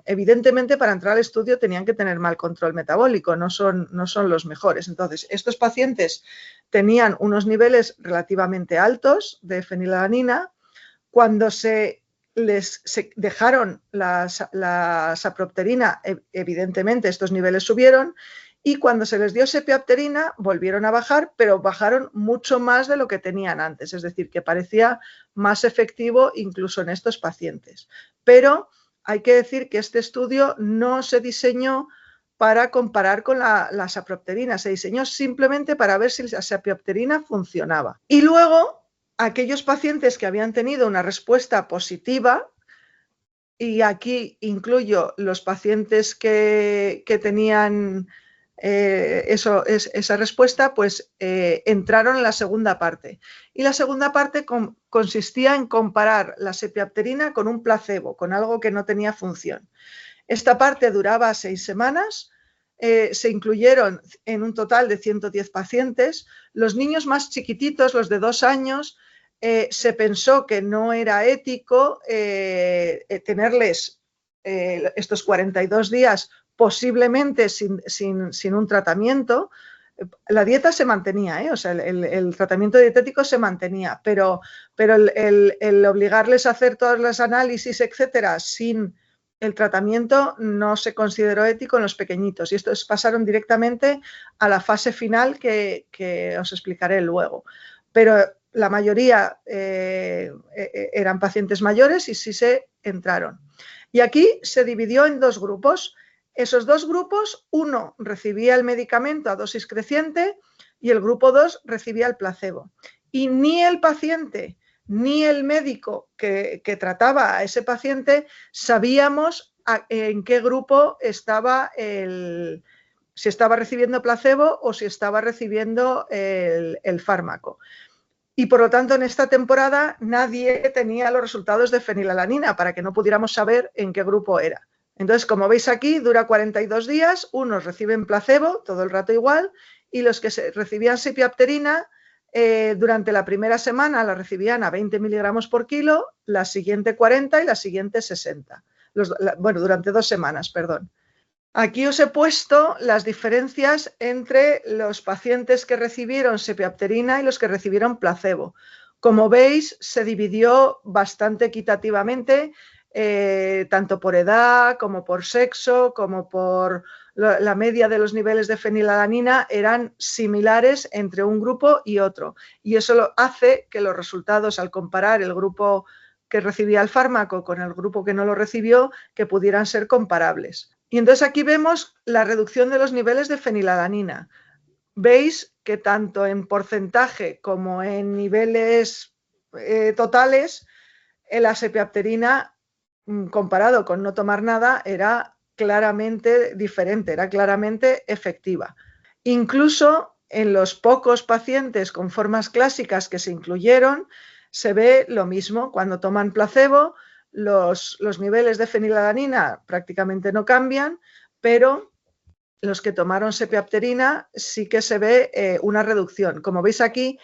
evidentemente para entrar al estudio tenían que tener mal control metabólico, no son los mejores. Entonces, estos pacientes tenían unos niveles relativamente altos de fenilalanina. Cuando se dejaron la sapropterina, evidentemente estos niveles subieron, y cuando se les dio sepiapterina volvieron a bajar, pero bajaron mucho más de lo que tenían antes, es decir, que parecía más efectivo incluso en estos pacientes. Pero hay que decir que este estudio no se diseñó para comparar con la sapropterina, se diseñó simplemente para ver si la sepiapterina funcionaba. Y luego, aquellos pacientes que habían tenido una respuesta positiva, y aquí incluyo los pacientes que tenían esa respuesta, pues entraron en la segunda parte. Y la segunda parte consistía en comparar la sepiapterina con un placebo, con algo que no tenía función. Esta parte duraba 6 semanas. Se incluyeron en un total de 110 pacientes. Los niños más chiquititos, los de 2 años, se pensó que no era ético tenerles estos 42 días posiblemente sin un tratamiento. La dieta se mantenía, o sea, el tratamiento dietético se mantenía, pero el obligarles a hacer todos los análisis, etcétera, sin el tratamiento no se consideró ético en los pequeñitos, y estos pasaron directamente a la fase final que os explicaré luego. Pero la mayoría eran pacientes mayores y sí se entraron. Y aquí se dividió en 2 grupos. Esos 2 grupos, uno recibía el medicamento a dosis creciente y el grupo 2 recibía el placebo. Y ni el paciente ni el médico que trataba a ese paciente sabíamos en qué grupo estaba si estaba recibiendo placebo o si estaba recibiendo el fármaco. Y por lo tanto, en esta temporada nadie tenía los resultados de fenilalanina para que no pudiéramos saber en qué grupo era. Entonces, como veis aquí, dura 42 días, unos reciben placebo, todo el rato igual, y los que recibían sepiapterina, durante la primera semana la recibían a 20 miligramos por kilo, la siguiente 40 y la siguiente 60. Durante 2 semanas, perdón. Aquí os he puesto las diferencias entre los pacientes que recibieron sepiapterina y los que recibieron placebo. Como veis, se dividió bastante equitativamente, tanto por edad como por sexo, como por la media de los niveles de fenilalanina eran similares entre un grupo y otro. Y eso hace que los resultados, al comparar el grupo que recibía el fármaco con el grupo que no lo recibió, que pudieran ser comparables. Y entonces aquí vemos la reducción de los niveles de fenilalanina. Veis que tanto en porcentaje como en niveles totales, la sepiapterina, comparado con no tomar nada, era claramente diferente, era claramente efectiva. Incluso en los pocos pacientes con formas clásicas que se incluyeron, se ve lo mismo. Cuando toman placebo, los niveles de fenilalanina prácticamente no cambian, pero los que tomaron sepiapterina sí que se ve una reducción. Como veis aquí,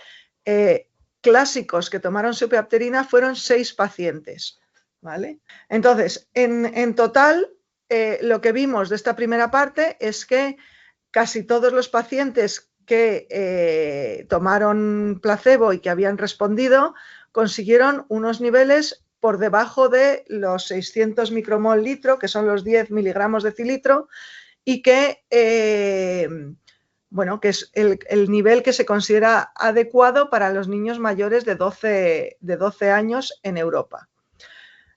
clásicos que tomaron sepiapterina fueron 6 pacientes, ¿vale? Entonces, en total, lo que vimos de esta primera parte es que casi todos los pacientes que tomaron placebo y que habían respondido consiguieron unos niveles por debajo de los 600 micromol litro, que son los 10 miligramos decilitro, y que, bueno, que es el nivel que se considera adecuado para los niños mayores de 12 años en Europa.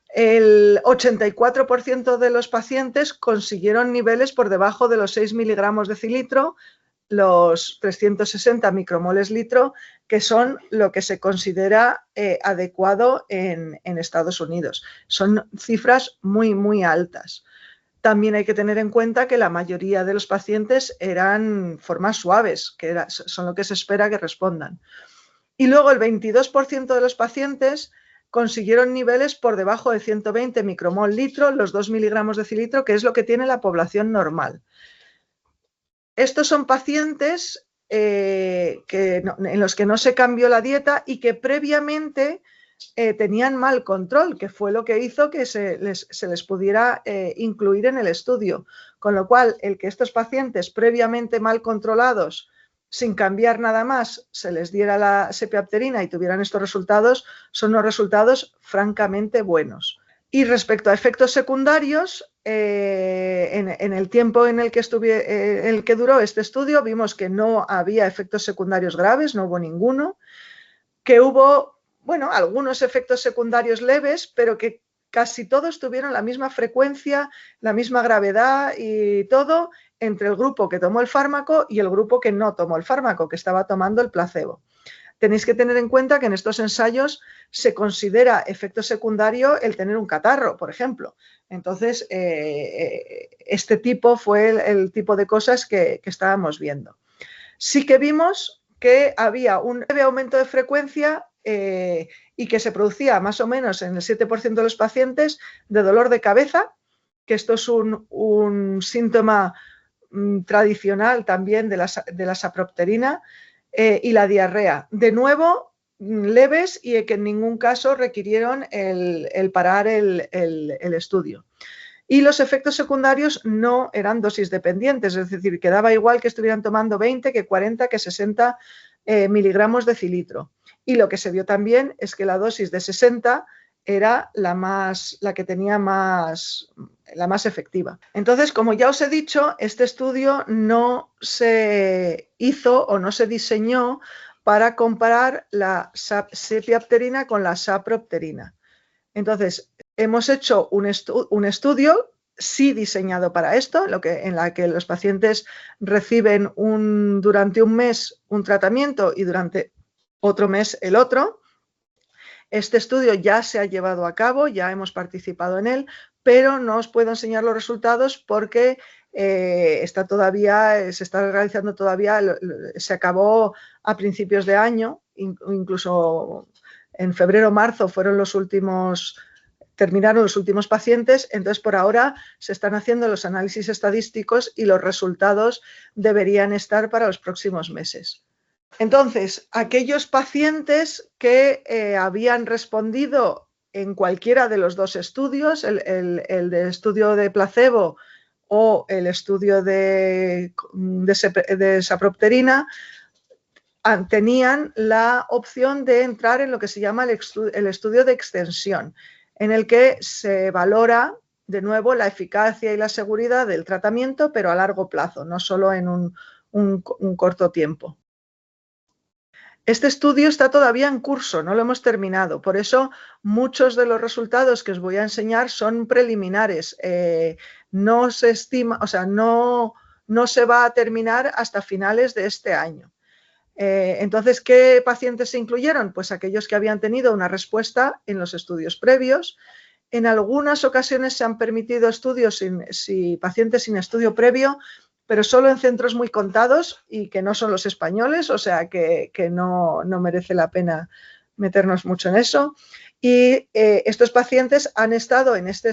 El 84% de los pacientes consiguieron niveles por debajo de los 6 miligramos decilitro, los 360 micromoles litro, que son lo que se considera adecuado en Estados Unidos. Son cifras muy, muy altas. También hay que tener en cuenta que la mayoría de los pacientes eran formas suaves, que son lo que se espera que respondan. Y luego el 22% de los pacientes consiguieron niveles por debajo de 120 micromol litro, los 2 miligramos decilitro, que es lo que tiene la población normal. Estos son pacientes en los que no se cambió la dieta y que previamente tenían mal control, que fue lo que hizo que se les pudiera incluir en el estudio. Con lo cual, el que estos pacientes previamente mal controlados, sin cambiar nada más, se les diera la sepiapterina y tuvieran estos resultados, son unos resultados francamente buenos. Y respecto a efectos secundarios, en el tiempo en el que duró este estudio, vimos que no había efectos secundarios graves, no hubo ninguno, que hubo, bueno, algunos efectos secundarios leves, pero que casi todos tuvieron la misma frecuencia, la misma gravedad y todo entre el grupo que tomó el fármaco y el grupo que no tomó el fármaco, que estaba tomando el placebo. Tenéis que tener en cuenta que en estos ensayos se considera efecto secundario el tener un catarro, por ejemplo. Entonces, este tipo fue el tipo de cosas que estábamos viendo. Sí que vimos que había un leve aumento de frecuencia y que se producía más o menos en el 7% de los pacientes de dolor de cabeza, que esto es un síntoma tradicional también de la sapropterina, y la diarrea. De nuevo, leves y que en ningún caso requirieron el parar el estudio. Y los efectos secundarios no eran dosis dependientes, es decir, que daba igual que estuvieran tomando 20, que 40, que 60 miligramos decilitro. Y lo que se vio también es que la dosis de 60 era la que tenía la más efectiva. Entonces, como ya os he dicho, este estudio no se hizo o no se diseñó para comparar la sepiapterina con la sapropterina. Entonces, hemos hecho un estudio sí diseñado para esto, en la que los pacientes reciben durante un mes un tratamiento y durante otro mes el otro. Este estudio ya se ha llevado a cabo, ya hemos participado en él, pero no os puedo enseñar los resultados porque se está realizando todavía, se acabó a principios de año, incluso en febrero o marzo terminaron los últimos pacientes, entonces por ahora se están haciendo los análisis estadísticos y los resultados deberían estar para los próximos meses. Entonces, aquellos pacientes que habían respondido en cualquiera de los dos estudios, el de estudio de placebo o el estudio de sapropterina, tenían la opción de entrar en lo que se llama el estudio de extensión, en el que se valora de nuevo la eficacia y la seguridad del tratamiento, pero a largo plazo, no solo en un corto tiempo. Este estudio está todavía en curso, no lo hemos terminado, por eso muchos de los resultados que os voy a enseñar son preliminares. No se estima, o sea, no se va a terminar hasta finales de este año. Entonces, ¿qué pacientes se incluyeron? Pues aquellos que habían tenido una respuesta en los estudios previos. En algunas ocasiones se han permitido estudios pacientes sin estudio previo, pero solo en centros muy contados y que no son los españoles, o sea que no merece la pena meternos mucho en eso. Y estos pacientes han estado en este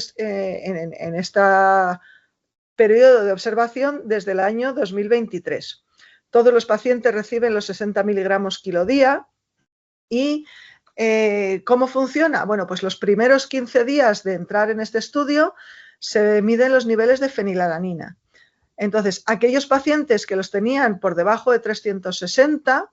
periodo de observación desde el año 2023. Todos los pacientes reciben los 60 miligramos kilo día y ¿cómo funciona? Bueno, pues los primeros 15 días de entrar en este estudio se miden los niveles de fenilalanina. Entonces, aquellos pacientes que los tenían por debajo de 360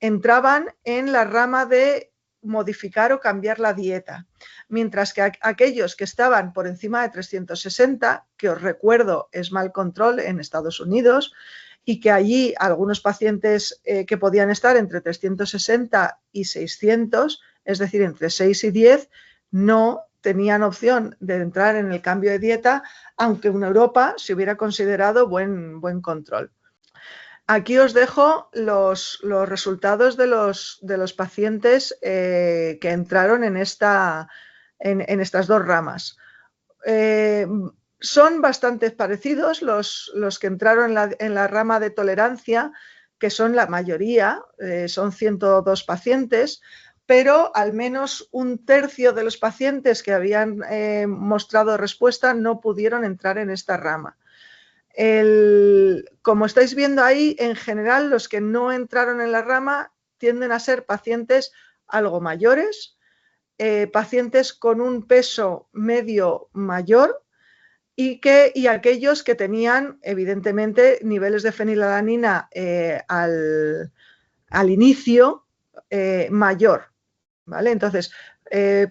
entraban en la rama de modificar o cambiar la dieta, mientras que aquellos que estaban por encima de 360, que os recuerdo es mal control en Estados Unidos, y que allí algunos pacientes que podían estar entre 360 y 600, es decir, entre 6 y 10, no tenían opción de entrar en el cambio de dieta, aunque en Europa se hubiera considerado buen control. Aquí os dejo los resultados de los pacientes que entraron en estas dos ramas. Son bastante parecidos los que entraron en la rama de tolerancia, que son la mayoría, son 102 pacientes, pero al menos un tercio de los pacientes que habían mostrado respuesta no pudieron entrar en esta rama. Como estáis viendo ahí, en general los que no entraron en la rama tienden a ser pacientes algo mayores, pacientes con un peso medio mayor y aquellos que tenían evidentemente niveles de fenilalanina al inicio mayor. ¿Vale? Entonces,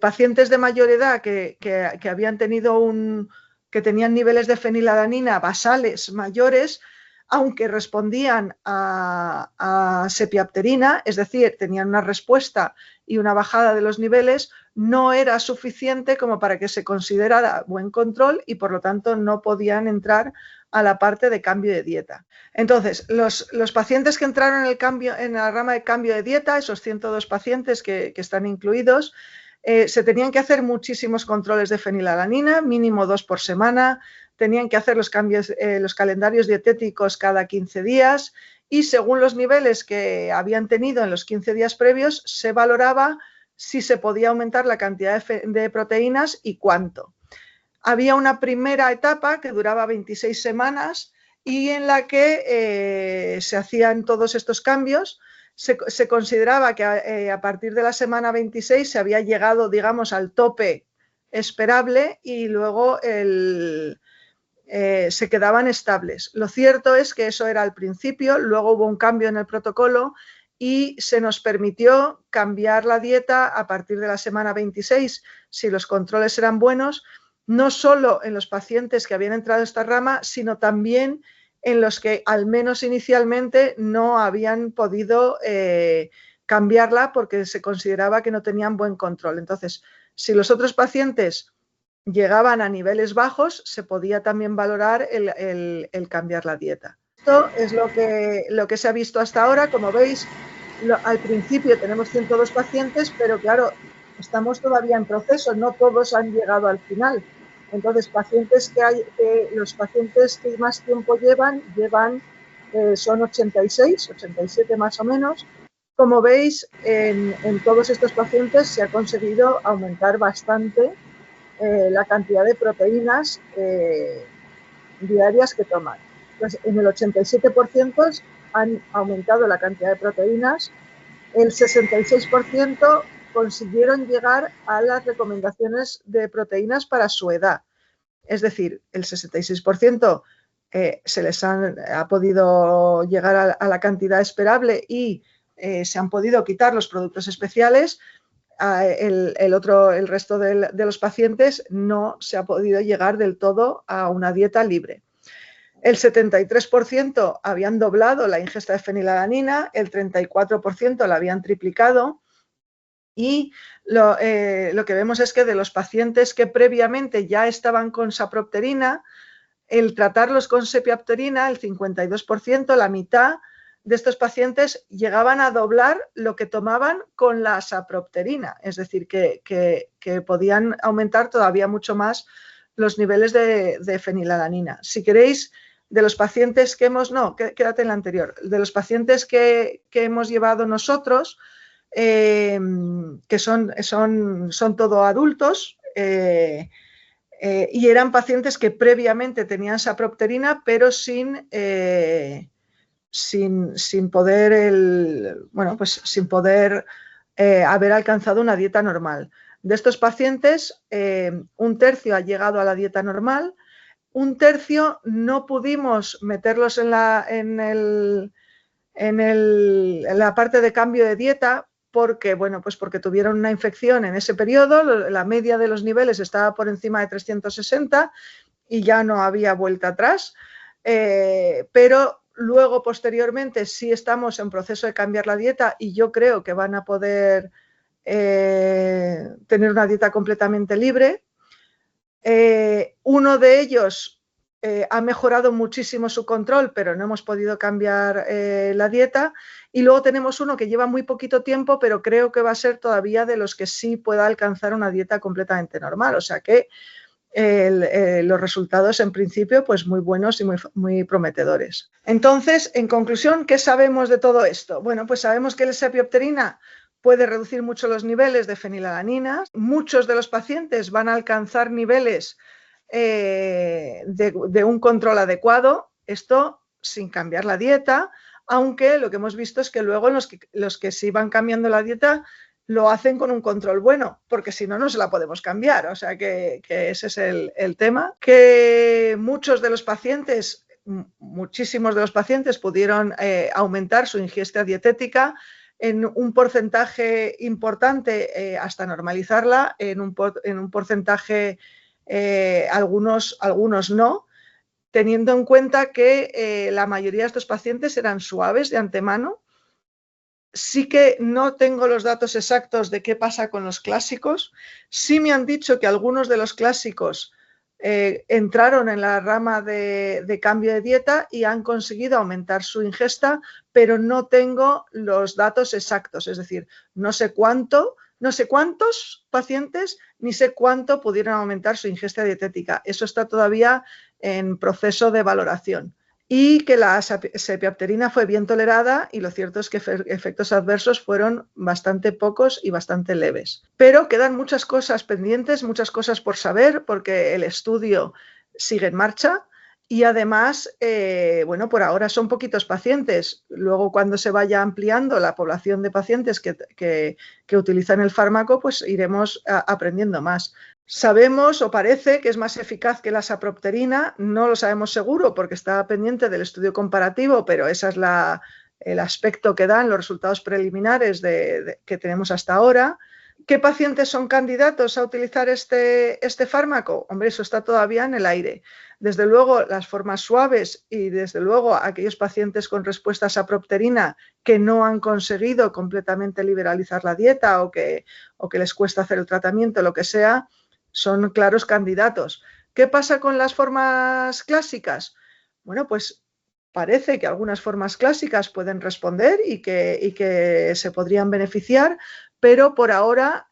pacientes de mayor edad que habían tenido que tenían niveles de fenilalanina basales mayores, aunque respondían a sepiapterina, es decir, tenían una respuesta y una bajada de los niveles, no era suficiente como para que se considerara buen control y por lo tanto no podían entrar a la parte de cambio de dieta. Entonces, los pacientes que entraron en la rama de cambio de dieta, esos 102 pacientes que están incluidos, se tenían que hacer muchísimos controles de fenilalanina, mínimo 2 por semana, tenían que hacer los calendarios dietéticos cada 15 días y según los niveles que habían tenido en los 15 días previos, se valoraba si se podía aumentar la cantidad de proteínas y cuánto. Había una primera etapa que duraba 26 semanas y en la que se hacían todos estos cambios. Se consideraba que a partir de la semana 26 se había llegado, digamos, al tope esperable y luego se quedaban estables. Lo cierto es que eso era al principio, luego hubo un cambio en el protocolo y se nos permitió cambiar la dieta a partir de la semana 26 si los controles eran buenos, no solo en los pacientes que habían entrado en esta rama, sino también en los que al menos inicialmente no habían podido cambiarla porque se consideraba que no tenían buen control. Entonces, si los otros pacientes llegaban a niveles bajos, se podía también valorar el cambiar la dieta. Esto es lo que se ha visto hasta ahora. Como veis, al principio tenemos 102 pacientes, pero claro, estamos todavía en proceso, no todos han llegado al final. Entonces, los pacientes que más tiempo llevan son 86, 87 más o menos. Como veis, en todos estos pacientes se ha conseguido aumentar bastante la cantidad de proteínas diarias que toman. Entonces, en el 87% han aumentado la cantidad de proteínas, el 66% consiguieron llegar a las recomendaciones de proteínas para su edad. es decir, el 66% se les ha podido llegar a la cantidad esperable y se han podido quitar los productos especiales. El resto de los pacientes no se ha podido llegar del todo a una dieta libre. El 73% habían doblado la ingesta de fenilalanina, el 34% la habían triplicado y lo que vemos es que de los pacientes que previamente ya estaban con sapropterina, el tratarlos con sepiapterina, el 52%, la mitad de estos pacientes llegaban a doblar lo que tomaban con la sapropterina, es decir, que podían aumentar todavía mucho más los niveles de fenilalanina. Si queréis, de los pacientes que hemos, no, quédate en la anterior, de los pacientes que hemos llevado nosotros, que son todo adultos, y eran pacientes que previamente tenían sapropterina, pero sin poder, sin poder haber alcanzado una dieta normal. De estos pacientes, un tercio ha llegado a la dieta normal, un tercio no pudimos meterlos en la parte de cambio de dieta porque, bueno, pues porque tuvieron una infección en ese periodo, la media de los niveles estaba por encima de 360 y ya no había vuelta atrás, pero luego posteriormente sí estamos en proceso de cambiar la dieta y yo creo que van a poder tener una dieta completamente libre. Uno de ellos ha mejorado muchísimo su control, pero no hemos podido cambiar la dieta. Y luego tenemos uno que lleva muy poquito tiempo, pero creo que va a ser todavía de los que sí pueda alcanzar una dieta completamente normal. O sea que los resultados en principio pues muy buenos y muy prometedores. Entonces, en conclusión, ¿qué sabemos de todo esto? Bueno, pues sabemos que la sepiapterina puede reducir mucho los niveles de fenilalanina. Muchos de los pacientes van a alcanzar niveles de un control adecuado, esto sin cambiar la dieta, aunque lo que hemos visto es que luego los que sí van cambiando la dieta lo hacen con un control bueno, porque si no, no se la podemos cambiar. O sea que ese es el tema. Que muchísimos de los pacientes pudieron aumentar su ingesta dietética en un porcentaje importante hasta normalizarla, en un porcentaje algunos no, teniendo en cuenta que la mayoría de estos pacientes eran suaves de antemano. Sí que no tengo los datos exactos de qué pasa con los clásicos. Sí me han dicho que algunos de los clásicos entraron en la rama de cambio de dieta y han conseguido aumentar su ingesta, pero no tengo los datos exactos, es decir, no sé cuántos pacientes ni sé cuánto pudieron aumentar su ingesta dietética. Eso está todavía en proceso de valoración. Y que la sepiapterina fue bien tolerada y lo cierto es que efectos adversos fueron bastante pocos y bastante leves. Pero quedan muchas cosas pendientes, muchas cosas por saber porque el estudio sigue en marcha y además, bueno, por ahora son poquitos pacientes. Luego cuando se vaya ampliando la población de pacientes que utilizan el fármaco, pues iremos aprendiendo más. Sabemos o parece que es más eficaz que la sapropterina, no lo sabemos seguro porque está pendiente del estudio comparativo, pero ese es el aspecto que dan los resultados preliminares que tenemos hasta ahora. ¿Qué pacientes son candidatos a utilizar este fármaco? Hombre, eso está todavía en el aire. Desde luego, las formas suaves y desde luego aquellos pacientes con respuesta a sapropterina que no han conseguido completamente liberalizar la dieta o que les cuesta hacer el tratamiento, lo que sea, son claros candidatos. ¿Qué pasa con las formas clásicas? Bueno, pues parece que algunas formas clásicas pueden responder y que se podrían beneficiar, pero por ahora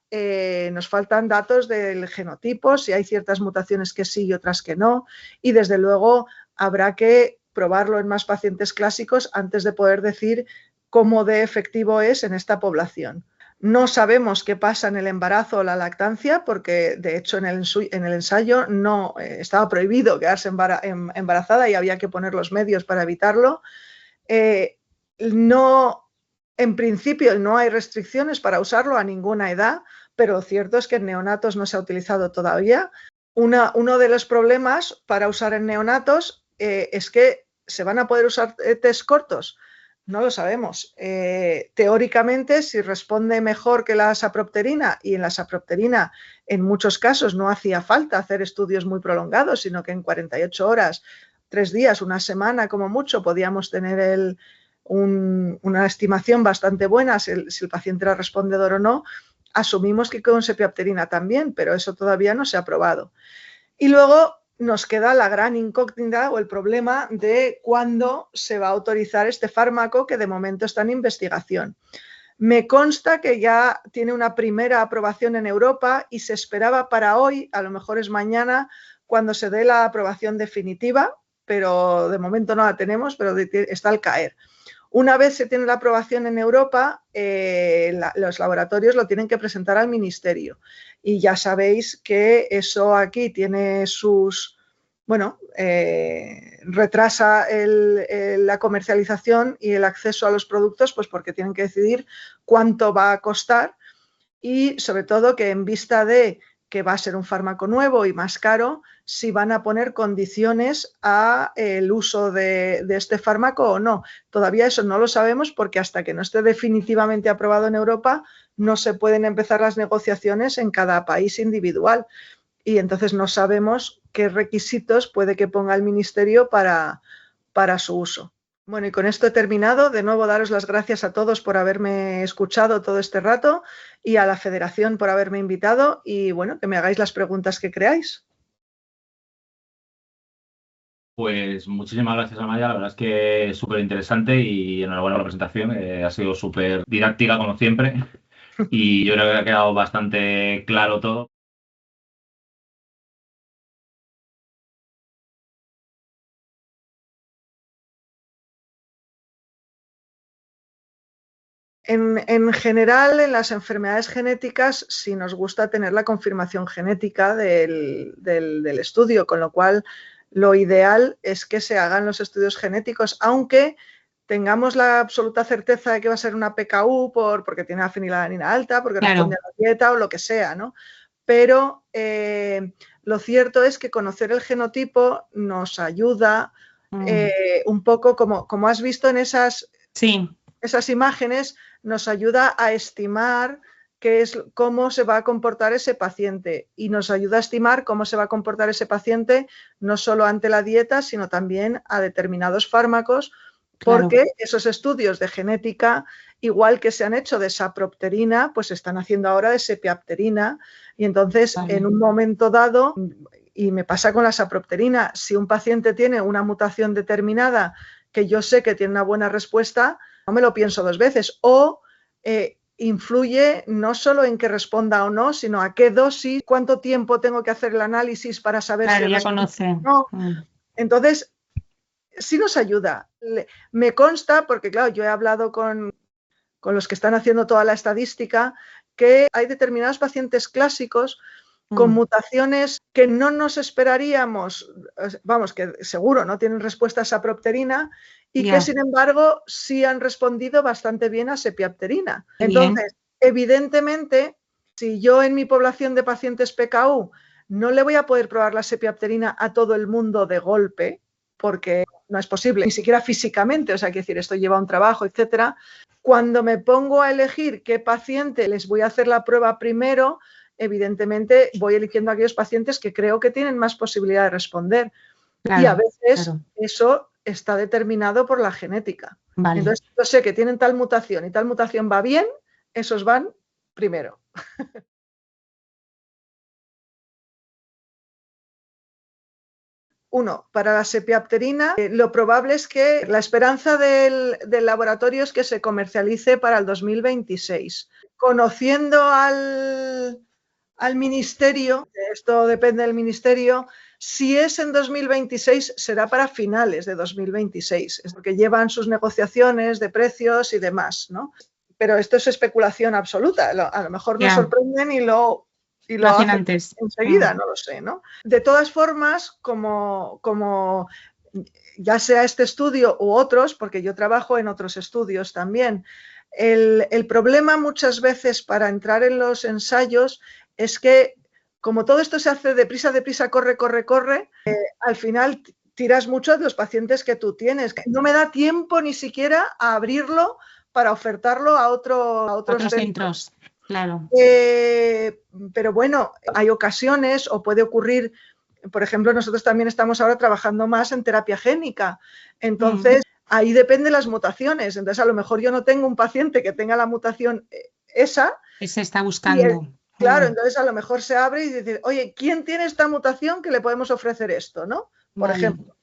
nos faltan datos del genotipo, si hay ciertas mutaciones que sí y otras que no, y desde luego habrá que probarlo en más pacientes clásicos antes de poder decir cómo de efectivo es en esta población. No sabemos qué pasa en el embarazo o la lactancia, porque de hecho en el ensayo no estaba prohibido quedarse embarazada y había que poner los medios para evitarlo. En principio no hay restricciones para usarlo a ninguna edad, pero lo cierto es que en neonatos no se ha utilizado todavía. Uno de los problemas para usar en neonatos es que se van a poder usar test cortos. No lo sabemos. Teóricamente, si responde mejor que la sapropterina, y en la sapropterina en muchos casos no hacía falta hacer estudios muy prolongados, sino que en 48 horas, 3 días, una semana como mucho, podíamos tener una estimación bastante buena si el paciente era respondedor o no. Asumimos que con sepiapterina también, pero eso todavía no se ha probado. Y luego nos queda la gran incógnita o el problema de cuándo se va a autorizar este fármaco, que de momento está en investigación. Me consta que ya tiene una primera aprobación en Europa y se esperaba para hoy, a lo mejor es mañana, cuando se dé la aprobación definitiva, pero de momento no la tenemos, pero está al caer. Una vez se tiene la aprobación en Europa, los laboratorios lo tienen que presentar al ministerio. Y ya sabéis que eso aquí tiene sus... Bueno, retrasa la comercialización y el acceso a los productos, pues porque tienen que decidir cuánto va a costar y sobre todo que en vista de que va a ser un fármaco nuevo y más caro, si van a poner condiciones a el uso de este fármaco o no. Todavía eso no lo sabemos porque hasta que no esté definitivamente aprobado en Europa no se pueden empezar las negociaciones en cada país individual y entonces no sabemos qué requisitos puede que ponga el Ministerio para su uso. Bueno, y con esto he terminado. De nuevo, daros las gracias a todos por haberme escuchado todo este rato y a la Federación por haberme invitado y, bueno, que me hagáis las preguntas que creáis. Pues muchísimas gracias, Amaya. La verdad es que es súper interesante y enhorabuena por la presentación. Ha sido súper didáctica, como siempre, y yo creo que ha quedado bastante claro todo. En general, en las enfermedades genéticas, sí nos gusta tener la confirmación genética del estudio, con lo cual lo ideal es que se hagan los estudios genéticos, aunque tengamos la absoluta certeza de que va a ser una PKU porque tiene la fenilalanina alta, porque responde a la dieta o lo que sea, ¿no? Pero lo cierto es que conocer el genotipo nos ayuda un poco, como has visto en esas imágenes, nos ayuda a estimar cómo se va a comportar ese paciente y nos ayuda a estimar cómo se va a comportar ese paciente no solo ante la dieta, sino también a determinados fármacos, porque esos estudios de genética, igual que se han hecho de sapropterina, pues se están haciendo ahora de sepiapterina y entonces en un momento dado, y me pasa con la sapropterina, si un paciente tiene una mutación determinada que yo sé que tiene una buena respuesta, no me lo pienso dos veces, o influye no solo en que responda o no, sino a qué dosis, cuánto tiempo tengo que hacer el análisis para saber si ya conoce. No. Entonces, sí nos ayuda. Me consta, porque claro, yo he hablado con los que están haciendo toda la estadística, que hay determinados pacientes clásicos con mutaciones que no nos esperaríamos, vamos, que seguro no tienen respuesta a sapropterina y que sin embargo sí han respondido bastante bien a sepiapterina. Entonces, evidentemente, si yo en mi población de pacientes PKU no le voy a poder probar la sepiapterina a todo el mundo de golpe, porque no es posible, ni siquiera físicamente, o sea, quiero decir, esto lleva un trabajo, etcétera. Cuando me pongo a elegir qué paciente les voy a hacer la prueba primero, evidentemente voy eligiendo a aquellos pacientes que creo que tienen más posibilidad de responder. Y a veces eso está determinado por la genética. Entonces, yo sé que tienen tal mutación y tal mutación va bien, esos van primero. Uno, para la sepiapterina, lo probable es que la esperanza del laboratorio es que se comercialice para el 2026. Conociendo al ministerio, esto depende del ministerio, si es en 2026 será para finales de 2026, es porque llevan sus negociaciones de precios y demás, ¿no? Pero esto es especulación absoluta, a lo mejor nos sorprenden y lo hacen antes. Enseguida, no lo sé, ¿no? De todas formas, como ya sea este estudio u otros, porque yo trabajo en otros estudios también, el problema muchas veces para entrar en los ensayos es que como todo esto se hace deprisa, corre, al final tiras mucho de los pacientes que tú tienes. No me da tiempo ni siquiera a abrirlo para ofertarlo a otros centros. Claro. Pero bueno, hay ocasiones o puede ocurrir, por ejemplo, nosotros también estamos ahora trabajando más en terapia génica. Entonces, ahí depende de las mutaciones. Entonces, a lo mejor yo no tengo un paciente que tenga la mutación esa. Que se está buscando. Claro, entonces a lo mejor se abre y dice, oye, ¿quién tiene esta mutación que le podemos ofrecer esto? ¿No? Por ejemplo.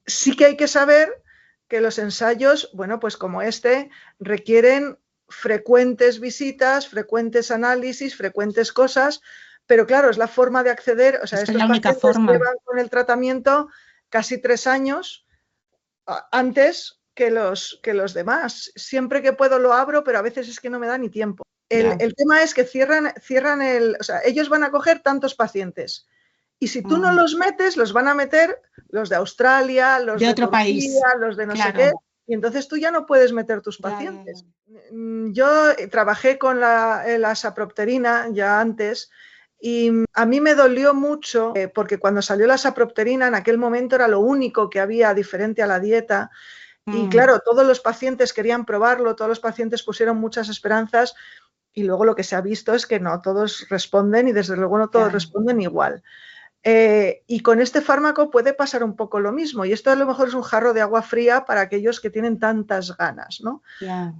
Sí que hay que saber que los ensayos, bueno, pues como este, requieren frecuentes visitas, frecuentes análisis, frecuentes cosas, pero claro, es la forma de acceder, o sea, estos pacientes llevan con el tratamiento casi 3 años antes que los demás. Siempre que puedo lo abro, pero a veces es que no me da ni tiempo. El tema es que cierran o sea, ellos van a coger tantos pacientes. Y si tú no los metes, los van a meter los de Australia, los de otro Turquía, país, los de no sé qué, y entonces tú ya no puedes meter tus pacientes. Yo trabajé con la sapropterina ya antes y a mí me dolió mucho porque cuando salió la sapropterina en aquel momento era lo único que había diferente a la dieta y claro, todos los pacientes querían probarlo, todos los pacientes pusieron muchas esperanzas y luego lo que se ha visto es que no todos responden y desde luego no todos responden igual. Y con este fármaco puede pasar un poco lo mismo. Y esto a lo mejor es un jarro de agua fría para aquellos que tienen tantas ganas, ¿no?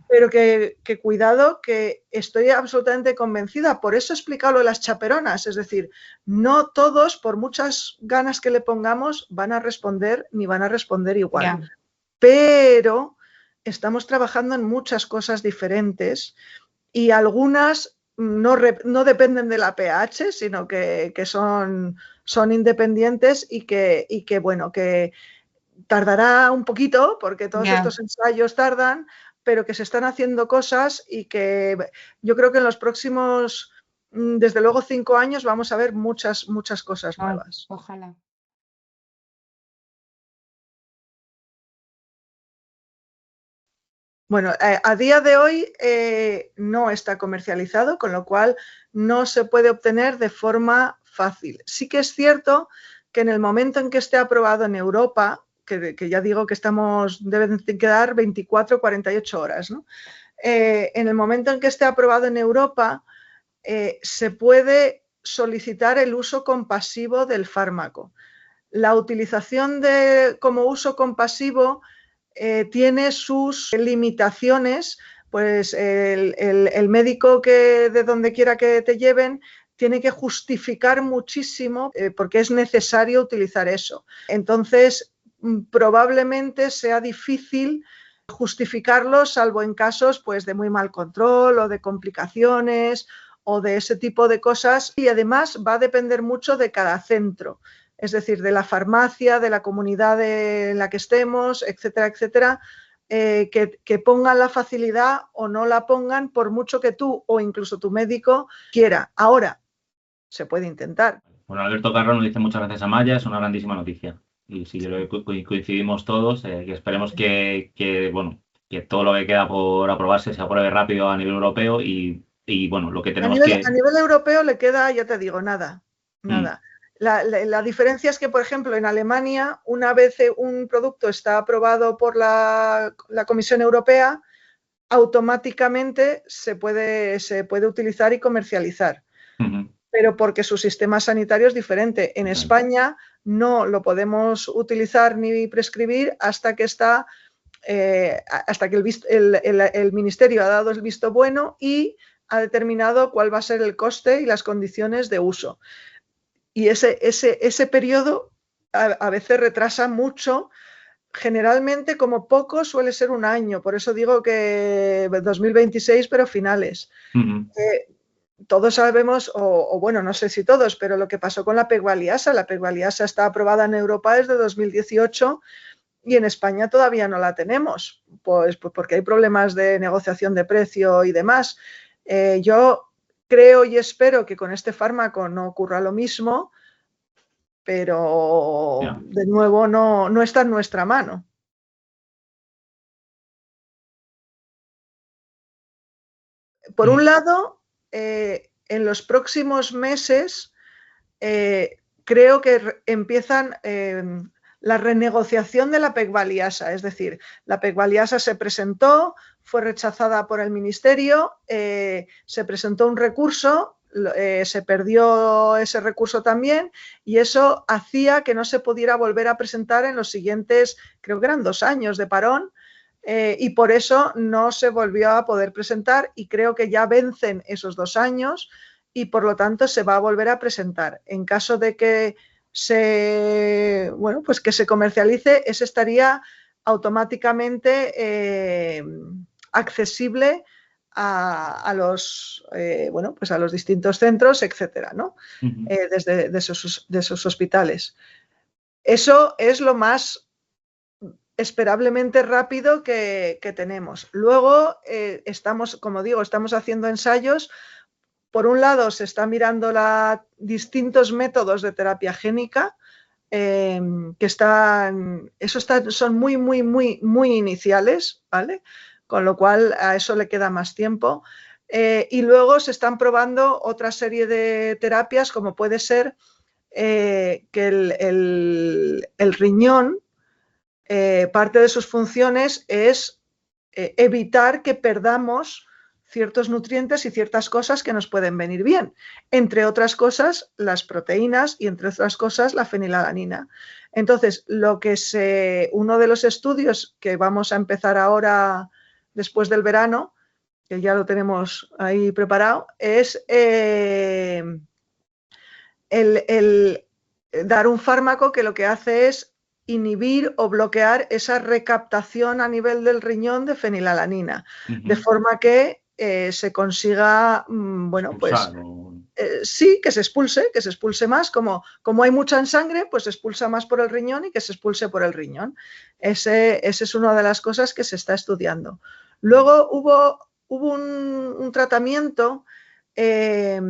Pero que cuidado, que estoy absolutamente convencida. Por eso he explicado lo de las chaperonas. Es decir, no todos, por muchas ganas que le pongamos, van a responder ni van a responder igual. Pero estamos trabajando en muchas cosas diferentes y algunas no dependen de la pH, sino que son independientes y que, bueno, que tardará un poquito, porque todos estos ensayos tardan, pero que se están haciendo cosas y que yo creo que en los próximos, desde luego, 5 años vamos a ver muchas cosas nuevas. Ojalá. Bueno, a día de hoy no está comercializado, con lo cual no se puede obtener de forma fácil. Sí que es cierto que en el momento en que esté aprobado en Europa, que ya digo que deben quedar 24 o 48 horas, ¿no? En el momento en que esté aprobado en Europa, se puede solicitar el uso compasivo del fármaco. La utilización como uso compasivo tiene sus limitaciones, pues el médico de donde quiera que te lleven tiene que justificar muchísimo porque es necesario utilizar eso. Entonces, probablemente sea difícil justificarlo, salvo en casos pues, de muy mal control o de complicaciones o de ese tipo de cosas. Y además va a depender mucho de cada centro. Es decir, de la farmacia, de la comunidad en la que estemos, etcétera, etcétera, que pongan la facilidad o no la pongan por mucho que tú o incluso tu médico quiera. Ahora, se puede intentar. Bueno, Alberto Carro nos dice muchas gracias a Maya, es una grandísima noticia. Y sí, yo creo que coincidimos todos, que esperemos que todo lo que queda por aprobarse se apruebe rápido a nivel europeo y bueno, lo que tenemos a nivel europeo le queda, ya te digo, nada. La diferencia es que, por ejemplo, en Alemania, una vez un producto está aprobado por la Comisión Europea, automáticamente se puede utilizar y comercializar. Pero porque su sistema sanitario es diferente. En España no lo podemos utilizar ni prescribir hasta que el Ministerio ha dado el visto bueno y ha determinado cuál va a ser el coste y las condiciones de uso. Y ese periodo a veces retrasa mucho, generalmente como poco suele ser un año, por eso digo que 2026, pero finales. Todos sabemos, o bueno, no sé si todos, pero lo que pasó con la pegvaliasa. La pegvaliasa está aprobada en Europa desde 2018 y en España todavía no la tenemos, pues porque hay problemas de negociación de precio y demás. Yo creo y espero que con este fármaco no ocurra lo mismo, pero de nuevo no está en nuestra mano. Por un lado, en los próximos meses creo que empiezan la renegociación de la pegvaliasa, es decir, la pegvaliasa se presentó, fue rechazada por el Ministerio, se presentó un recurso, se perdió ese recurso también y eso hacía que no se pudiera volver a presentar en los siguientes, creo que eran 2 años de parón, y por eso no se volvió a poder presentar y creo que ya vencen esos 2 años y por lo tanto se va a volver a presentar. En caso de que pues que se comercialice, ese estaría automáticamente accesible a los distintos centros, etcétera, ¿no? Desde esos hospitales. Eso es lo más esperablemente rápido que tenemos. Luego estamos, como digo, estamos haciendo ensayos. Por un lado, se está mirando distintos métodos de terapia génica que son muy, muy, muy, muy iniciales, ¿vale? Con lo cual a eso le queda más tiempo. Y luego se están probando otra serie de terapias, como puede ser que el riñón, parte de sus funciones es evitar que perdamos ciertos nutrientes y ciertas cosas que nos pueden venir bien. Entre otras cosas, las proteínas y entre otras cosas, la fenilalanina. Entonces, uno de los estudios que vamos a empezar ahora después del verano, que ya lo tenemos ahí preparado, es dar un fármaco que lo que hace es inhibir o bloquear esa recaptación a nivel del riñón de fenilalanina, de forma que se consiga, sí, que se expulse más, como hay mucha en sangre, pues se expulsa más por el riñón y que se expulse por el riñón. Ese es una de las cosas que se está estudiando. Luego hubo un tratamiento que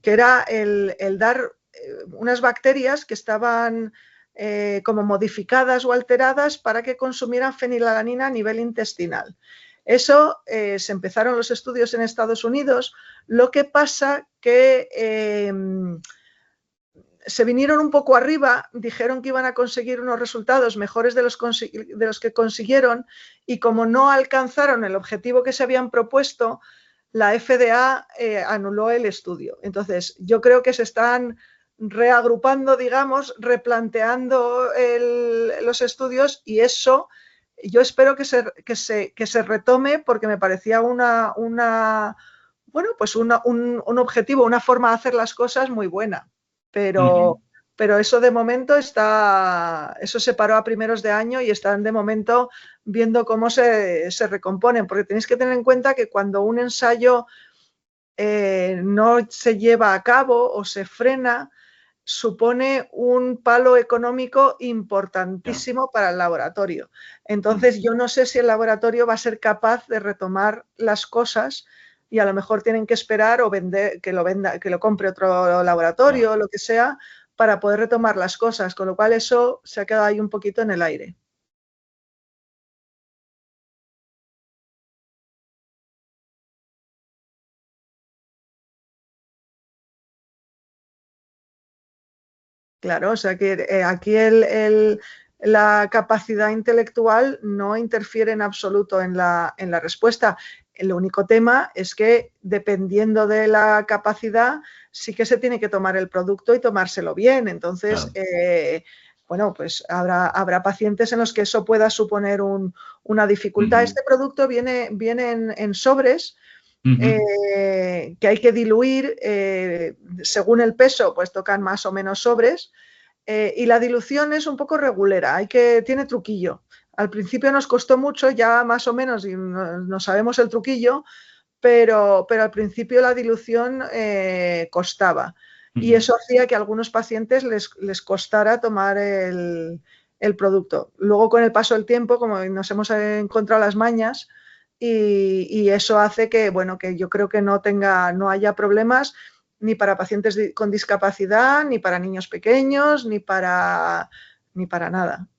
era el dar unas bacterias que estaban como modificadas o alteradas para que consumieran fenilalanina a nivel intestinal. Eso se empezaron los estudios en Estados Unidos, lo que pasa que se vinieron un poco arriba, dijeron que iban a conseguir unos resultados mejores de los que consiguieron y como no alcanzaron el objetivo que se habían propuesto, la FDA anuló el estudio. Entonces, yo creo que se están reagrupando, digamos, replanteando los estudios y eso yo espero que se retome porque me parecía un objetivo, una forma de hacer las cosas muy buena. Pero eso de momento eso se paró a primeros de año y están de momento viendo cómo se recomponen, porque tenéis que tener en cuenta que cuando un ensayo no se lleva a cabo o se frena, supone un palo económico importantísimo para el laboratorio. Entonces, yo no sé si el laboratorio va a ser capaz de retomar las cosas y a lo mejor tienen que esperar o que lo compre otro laboratorio o lo que sea para poder retomar las cosas, con lo cual eso se ha quedado ahí un poquito en el aire. Claro, o sea que aquí la capacidad intelectual no interfiere en absoluto en la respuesta. El único tema es que dependiendo de la capacidad sí que se tiene que tomar el producto y tomárselo bien. Entonces, pues habrá pacientes en los que eso pueda suponer una dificultad. Este producto viene en sobres. Que hay que diluir según el peso, pues tocan más o menos sobres y la dilución es un poco regulera, tiene truquillo. Al principio nos costó mucho, ya más o menos no sabemos el truquillo, pero al principio la dilución costaba y eso hacía que a algunos pacientes les costara tomar el producto. Luego con el paso del tiempo, como nos hemos encontrado las mañas, y eso hace que yo creo que no haya problemas ni para pacientes con discapacidad, ni para niños pequeños, ni para nada.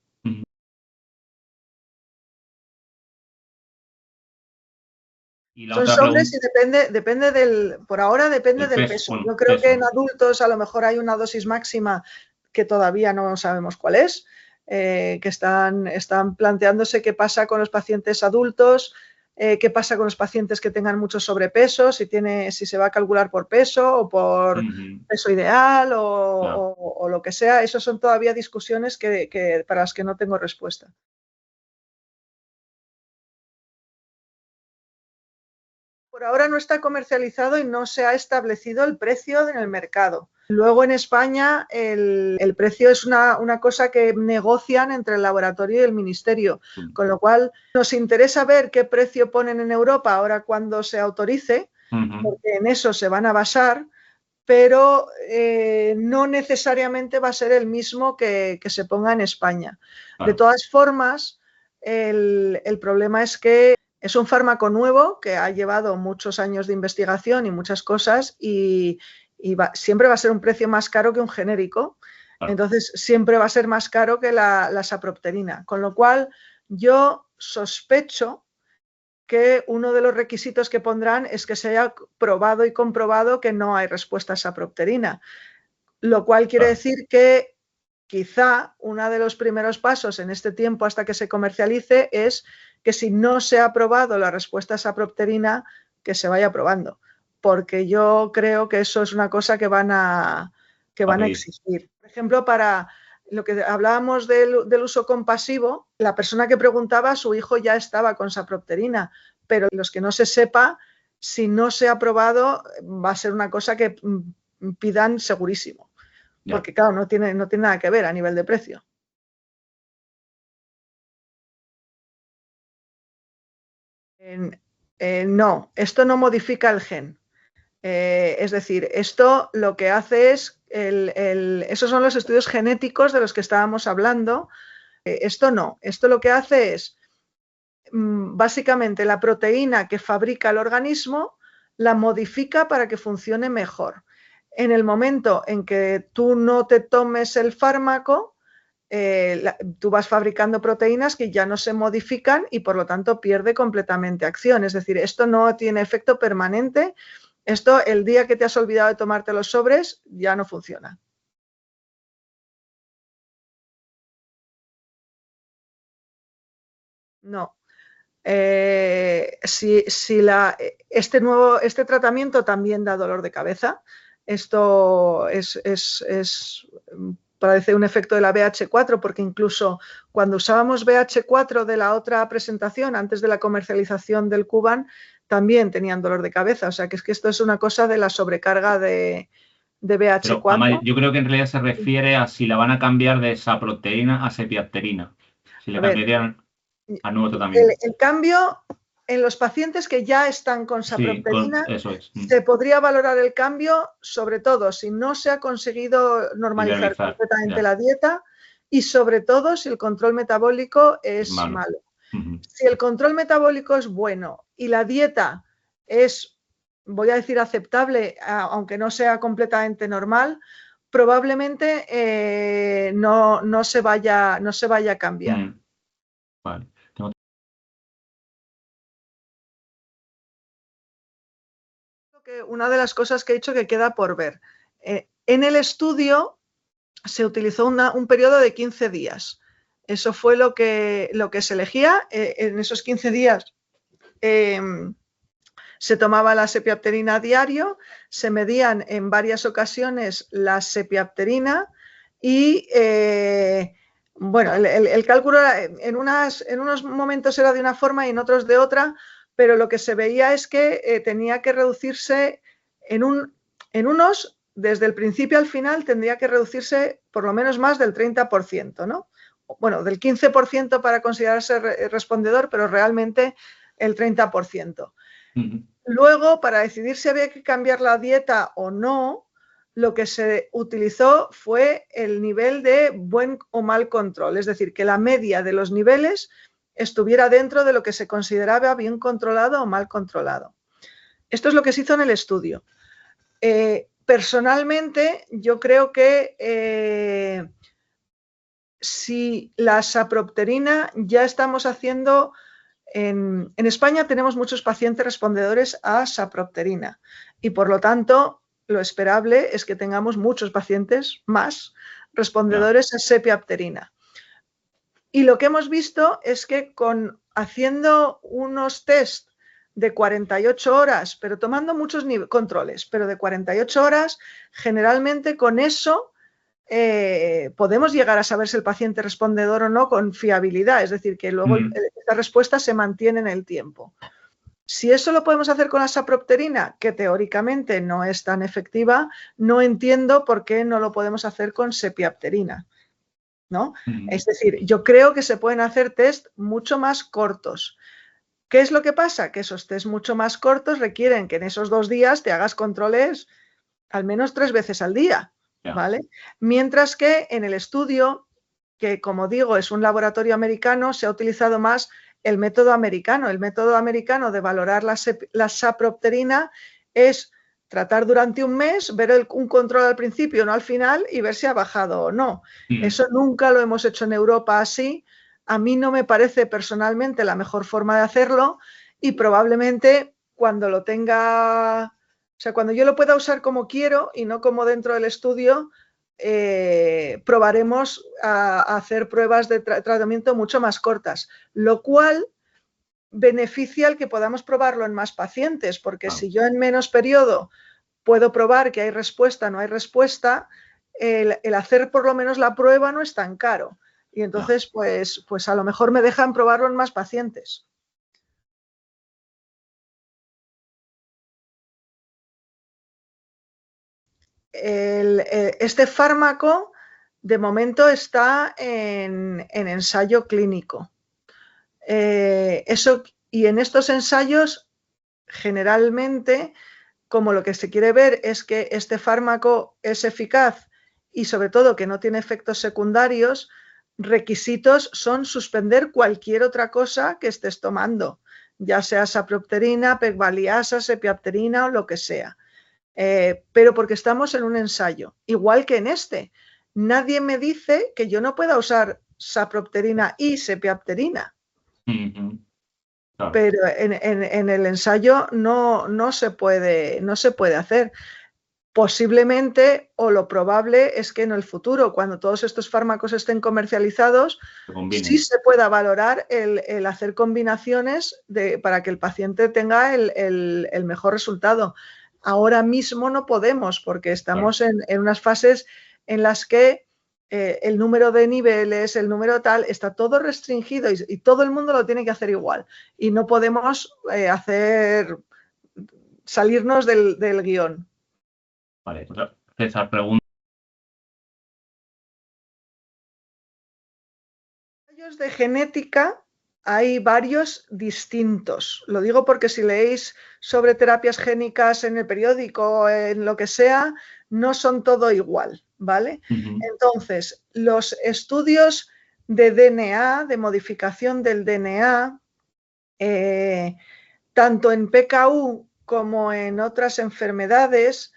Y la Son otra sobres y pregunta, depende del, por ahora depende el del peso. peso. Bueno, Yo creo que peso. en adultos a lo mejor hay una dosis máxima que todavía no sabemos cuál es, que están planteándose qué pasa con los pacientes adultos, qué pasa con los pacientes que tengan mucho sobrepeso, si se va a calcular por peso o por peso ideal Claro. o lo que sea. Esas son todavía discusiones para las que no tengo respuesta. Por ahora no está comercializado y no se ha establecido el precio en el mercado. Luego en España el precio es una cosa que negocian entre el laboratorio y el ministerio, con lo cual nos interesa ver qué precio ponen en Europa ahora cuando se autorice, porque en eso se van a basar, pero no necesariamente va a ser el mismo que se ponga en España. Claro. De todas formas, el problema es que es un fármaco nuevo que ha llevado muchos años de investigación y muchas cosas y siempre va a ser un precio más caro que un genérico. Claro. Entonces, siempre va a ser más caro que la sapropterina. Con lo cual, yo sospecho que uno de los requisitos que pondrán es que se haya probado y comprobado que no hay respuesta a sapropterina, lo cual quiere decir que quizá uno de los primeros pasos en este tiempo hasta que se comercialice es que si no se ha probado la respuesta a sapropterina, que se vaya probando, porque yo creo que eso es una cosa que van a exigir. Por ejemplo, para lo que hablábamos del uso compasivo, la persona que preguntaba, su hijo ya estaba con sapropterina, pero los que no se sepa, si no se ha probado, va a ser una cosa que pidan segurísimo. Porque claro, no tiene nada que ver a nivel de precio. No, esto no modifica el gen. Es decir, esto lo que hace es, esos son los estudios genéticos de los que estábamos hablando. Esto no, esto lo que hace es, básicamente, la proteína que fabrica el organismo la modifica para que funcione mejor. En el momento en que tú no te tomes el fármaco, tú vas fabricando proteínas que ya no se modifican y por lo tanto pierde completamente acción. Es decir, esto no tiene efecto permanente. Esto, el día que te has olvidado de tomarte los sobres, ya no funciona. No. Este tratamiento también da dolor de cabeza. Esto parece un efecto de la BH4, porque incluso cuando usábamos BH4 de la otra presentación, antes de la comercialización del Kuvan, también tenían dolor de cabeza. O sea, que es que esto es una cosa de la sobrecarga de BH4. Pero, Amalia, yo creo que en realidad se refiere a si la van a cambiar de sapropterina a sepiapterina. Si le cambiarían al nuevo tratamiento. El cambio en los pacientes que ya están con sapropterina, eso es. Se podría valorar el cambio, sobre todo si no se ha conseguido normalizar completamente la dieta y sobre todo si el control metabólico es malo. Si el control metabólico es bueno y la dieta es, voy a decir, aceptable, aunque no sea completamente normal, probablemente no se vaya a cambiar. Vale. Una de las cosas que he dicho que queda por ver. En el estudio se utilizó un periodo de 15 días. Eso fue lo que se elegía. En esos 15 días se tomaba la sepiapterina a diario, se medían en varias ocasiones la sepiapterina y bueno, el cálculo en unos momentos era de una forma y en otros de otra, pero lo que se veía es que tenía que reducirse en unos, desde el principio al final, tendría que reducirse por lo menos más del 30%, ¿no? Bueno, del 15% para considerarse respondedor, pero realmente el 30%. Luego, para decidir si había que cambiar la dieta o no, lo que se utilizó fue el nivel de buen o mal control, es decir, que la media de los niveles estuviera dentro de lo que se consideraba bien controlado o mal controlado. Esto es lo que se hizo en el estudio. Personalmente, yo creo que si la sapropterina ya estamos haciendo en España tenemos muchos pacientes respondedores a sapropterina y por lo tanto lo esperable es que tengamos muchos pacientes más respondedores a sepiapterina. Y lo que hemos visto es que haciendo unos test de 48 horas, pero tomando muchos controles, pero de 48 horas, generalmente con eso podemos llegar a saber si el paciente es respondedor o no con fiabilidad, es decir, que luego esta respuesta se mantiene en el tiempo. Si eso lo podemos hacer con la sapropterina, que teóricamente no es tan efectiva, no entiendo por qué no lo podemos hacer con sepiapterina, ¿no? Es decir, yo creo que se pueden hacer test mucho más cortos. ¿Qué es lo que pasa? Que esos test mucho más cortos requieren que en esos 2 días te hagas controles al menos 3 veces al día, ¿vale? Mientras que en el estudio, que como digo es un laboratorio americano, se ha utilizado más el método americano. El método americano de valorar la sapropterina es tratar durante un mes, ver un control al principio, no al final, y ver si ha bajado o no. Eso nunca lo hemos hecho en Europa así. A mí no me parece personalmente la mejor forma de hacerlo y probablemente cuando lo tenga, o sea, cuando yo lo pueda usar como quiero y no como dentro del estudio, probaremos a hacer pruebas de tratamiento mucho más cortas, lo cual beneficia el que podamos probarlo en más pacientes, porque si yo en menos periodo puedo probar que hay respuesta, no hay respuesta, el hacer por lo menos la prueba no es tan caro. Y entonces, pues a lo mejor me dejan probarlo en más pacientes. Este fármaco, de momento, está en ensayo clínico. Y en estos ensayos, generalmente, como lo que se quiere ver es que este fármaco es eficaz y sobre todo que no tiene efectos secundarios, requisitos son suspender cualquier otra cosa que estés tomando, ya sea sapropterina, pegvaliasa, sepiapterina o lo que sea. Pero porque estamos en un ensayo, igual que en este. Nadie me dice que yo no pueda usar sapropterina y sepiapterina. Claro. Pero en el ensayo no se puede hacer. Posiblemente o lo probable es que en el futuro, cuando todos estos fármacos estén comercializados, sí se pueda valorar el hacer combinaciones para que el paciente tenga el mejor resultado. Ahora mismo no podemos porque estamos en unas fases en las que el número de niveles, el número tal, está todo restringido y todo el mundo lo tiene que hacer igual. Y no podemos salirnos del guión. Vale, César pregunta. Ensayos de genética hay varios distintos. Lo digo porque si leéis sobre terapias génicas en el periódico, en lo que sea, no son todo igual, ¿vale? Entonces, los estudios de DNA, de modificación del DNA, tanto en PKU como en otras enfermedades,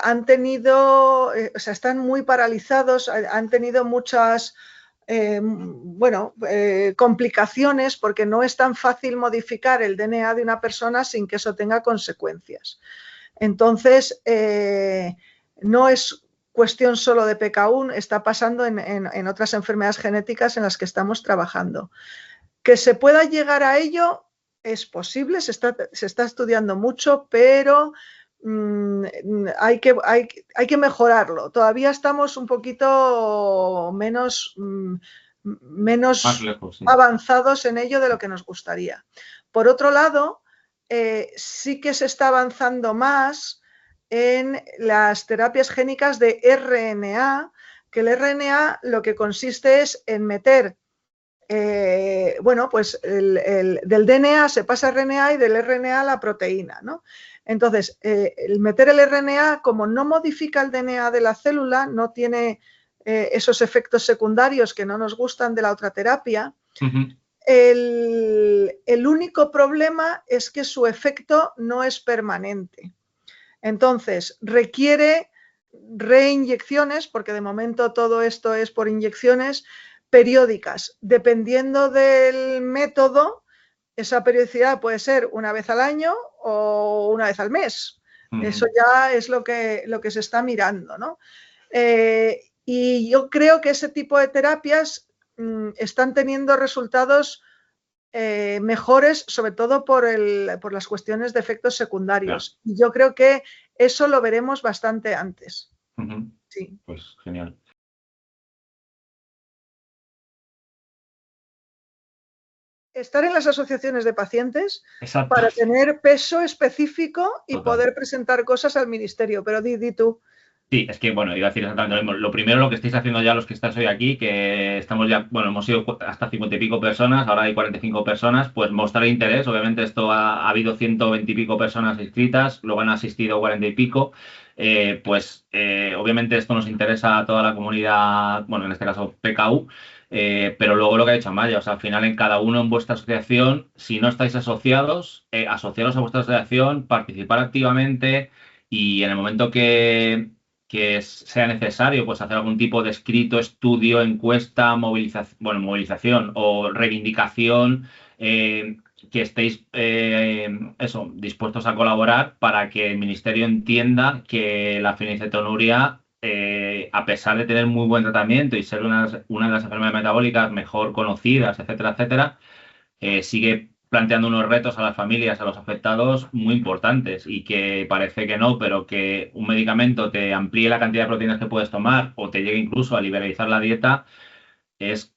han tenido, o sea, están muy paralizados, han tenido muchas complicaciones porque no es tan fácil modificar el DNA de una persona sin que eso tenga consecuencias. Entonces, no es cuestión solo de PKU, está pasando en otras enfermedades genéticas en las que estamos trabajando. Que se pueda llegar a ello es posible, se está estudiando mucho, pero hay que mejorarlo. Todavía estamos un poquito menos lejos, avanzados en ello de lo que nos gustaría. Por otro lado, sí que se está avanzando más en las terapias génicas de RNA, que el RNA lo que consiste es en meter del DNA se pasa a RNA y del RNA a la proteína, ¿no? Entonces, el meter el RNA, como no modifica el DNA de la célula, no tiene esos efectos secundarios que no nos gustan de la otra terapia, el único problema es que su efecto no es permanente. Entonces, requiere reinyecciones, porque de momento todo esto es por inyecciones, periódicas. Dependiendo del método, esa periodicidad puede ser una vez al año o una vez al mes. Eso ya es lo que se está mirando, ¿no? Y yo creo que ese tipo de terapias están teniendo resultados mejores, sobre todo por las cuestiones de efectos secundarios. Claro. Y yo creo que eso lo veremos bastante antes. Sí. Pues genial. Estar en las asociaciones de pacientes. Exacto. Para tener peso específico y poder presentar cosas al ministerio. Pero di tú. Sí, es que, bueno, iba a decir exactamente lo mismo. Lo primero, lo que estáis haciendo ya los que estáis hoy aquí, que estamos ya, bueno, hemos ido hasta 50 y pico personas, ahora hay 45 personas, pues mostrar interés. Obviamente esto ha habido 120 y pico personas inscritas, luego han asistido 40 y pico. Obviamente esto nos interesa a toda la comunidad, bueno, en este caso PKU, pero luego lo que ha dicho Amaya, o sea, al final en cada uno en vuestra asociación, si no estáis asociados, asociaros a vuestra asociación, participar activamente y en el momento que sea necesario, pues hacer algún tipo de escrito, estudio, encuesta, movilización o reivindicación, que estéis dispuestos a colaborar para que el Ministerio entienda que la fenilcetonuria, a pesar de tener muy buen tratamiento y ser una de las enfermedades metabólicas mejor conocidas, etcétera, etcétera, sigue planteando unos retos a las familias, a los afectados muy importantes y que parece que no, pero que un medicamento te amplíe la cantidad de proteínas que puedes tomar o te llegue incluso a liberalizar la dieta, es,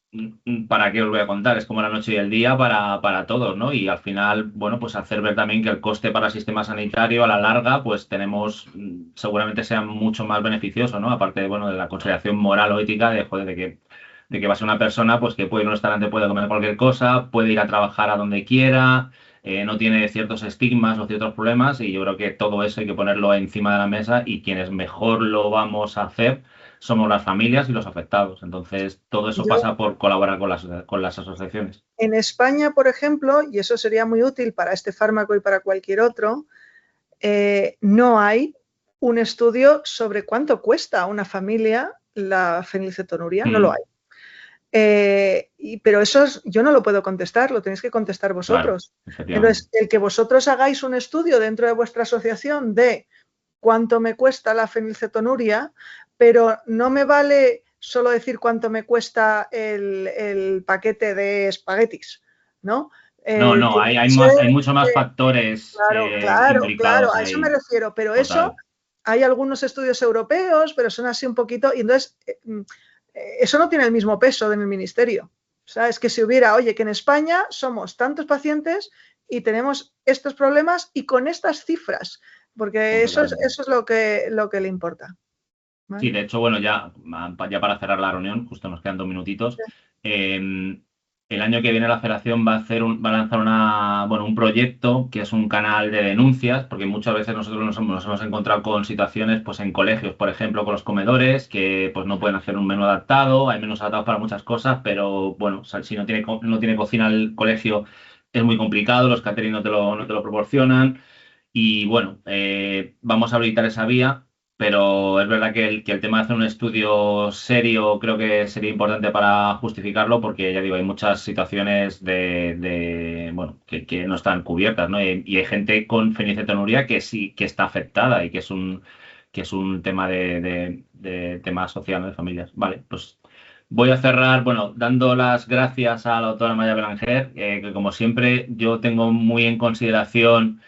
¿para qué os voy a contar? Es como la noche y el día para todos, ¿no? Y al final, bueno, pues hacer ver también que el coste para el sistema sanitario a la larga, pues seguramente sea mucho más beneficioso, ¿no? Aparte, bueno, de la consideración moral o ética de, joder, de que va a ser una persona pues que puede ir a un restaurante, puede comer cualquier cosa, puede ir a trabajar a donde quiera, no tiene ciertos estigmas o ciertos problemas, y yo creo que todo eso hay que ponerlo encima de la mesa, y quienes mejor lo vamos a hacer somos las familias y los afectados. Entonces, todo eso pasa por colaborar con las asociaciones. En España, por ejemplo, y eso sería muy útil para este fármaco y para cualquier otro, no hay un estudio sobre cuánto cuesta a una familia la fenilcetonuria, no lo hay. Pero eso yo no lo puedo contestar, lo tenéis que contestar vosotros. Claro, entonces, el que vosotros hagáis un estudio dentro de vuestra asociación de cuánto me cuesta la fenilcetonuria, pero no me vale solo decir cuánto me cuesta el paquete de espaguetis, ¿no? No, hay muchos más factores. Claro, a eso me refiero, pero total. Eso, hay algunos estudios europeos, pero son así un poquito, y entonces eso no tiene el mismo peso en el ministerio. O sea, es que si hubiera, oye, que en España somos tantos pacientes y tenemos estos problemas y con estas cifras, porque eso es lo que le importa. ¿Vale? Sí, de hecho, bueno, ya para cerrar la reunión, justo nos quedan 2 minutitos. Sí. El año que viene la federación va a lanzar un proyecto que es un canal de denuncias, porque muchas veces nosotros nos hemos encontrado con situaciones, pues en colegios, por ejemplo, con los comedores, que pues no pueden hacer un menú adaptado, hay menús adaptados para muchas cosas, pero bueno, si no tiene cocina el colegio es muy complicado, los catering no te lo proporcionan, y bueno, vamos a habilitar esa vía. Pero es verdad que el tema de hacer un estudio serio creo que sería importante para justificarlo, porque ya digo, hay muchas situaciones que no están cubiertas, ¿no? Y hay gente con fenilcetonuria que sí que está afectada y que es un tema de tema social, ¿no? De familias. Vale, pues voy a cerrar, bueno, dando las gracias a la doctora Amaya Belanger, que como siempre yo tengo muy en consideración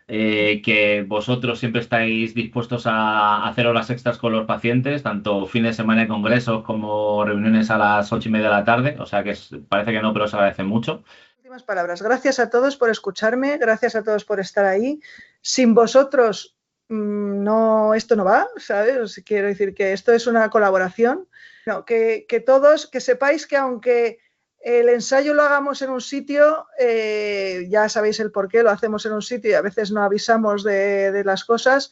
que vosotros siempre estáis dispuestos a hacer horas extras con los pacientes, tanto fines de semana de congresos como reuniones a las 8:30 de la tarde, o sea que parece que no, pero os agradece mucho. Últimas palabras. Gracias a todos por escucharme, gracias a todos por estar ahí. Sin vosotros esto no va, ¿sabes? Quiero decir que esto es una colaboración. No, que todos, que sepáis que aunque el ensayo lo hagamos en un sitio, ya sabéis el por qué lo hacemos en un sitio y a veces no avisamos de las cosas,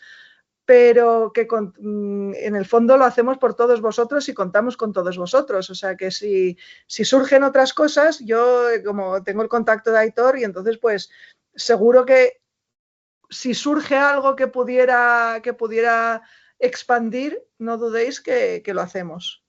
pero que en el fondo lo hacemos por todos vosotros y contamos con todos vosotros. O sea que si surgen otras cosas, yo como tengo el contacto de Aitor, y entonces pues seguro que si surge algo que pudiera expandir, no dudéis que lo hacemos.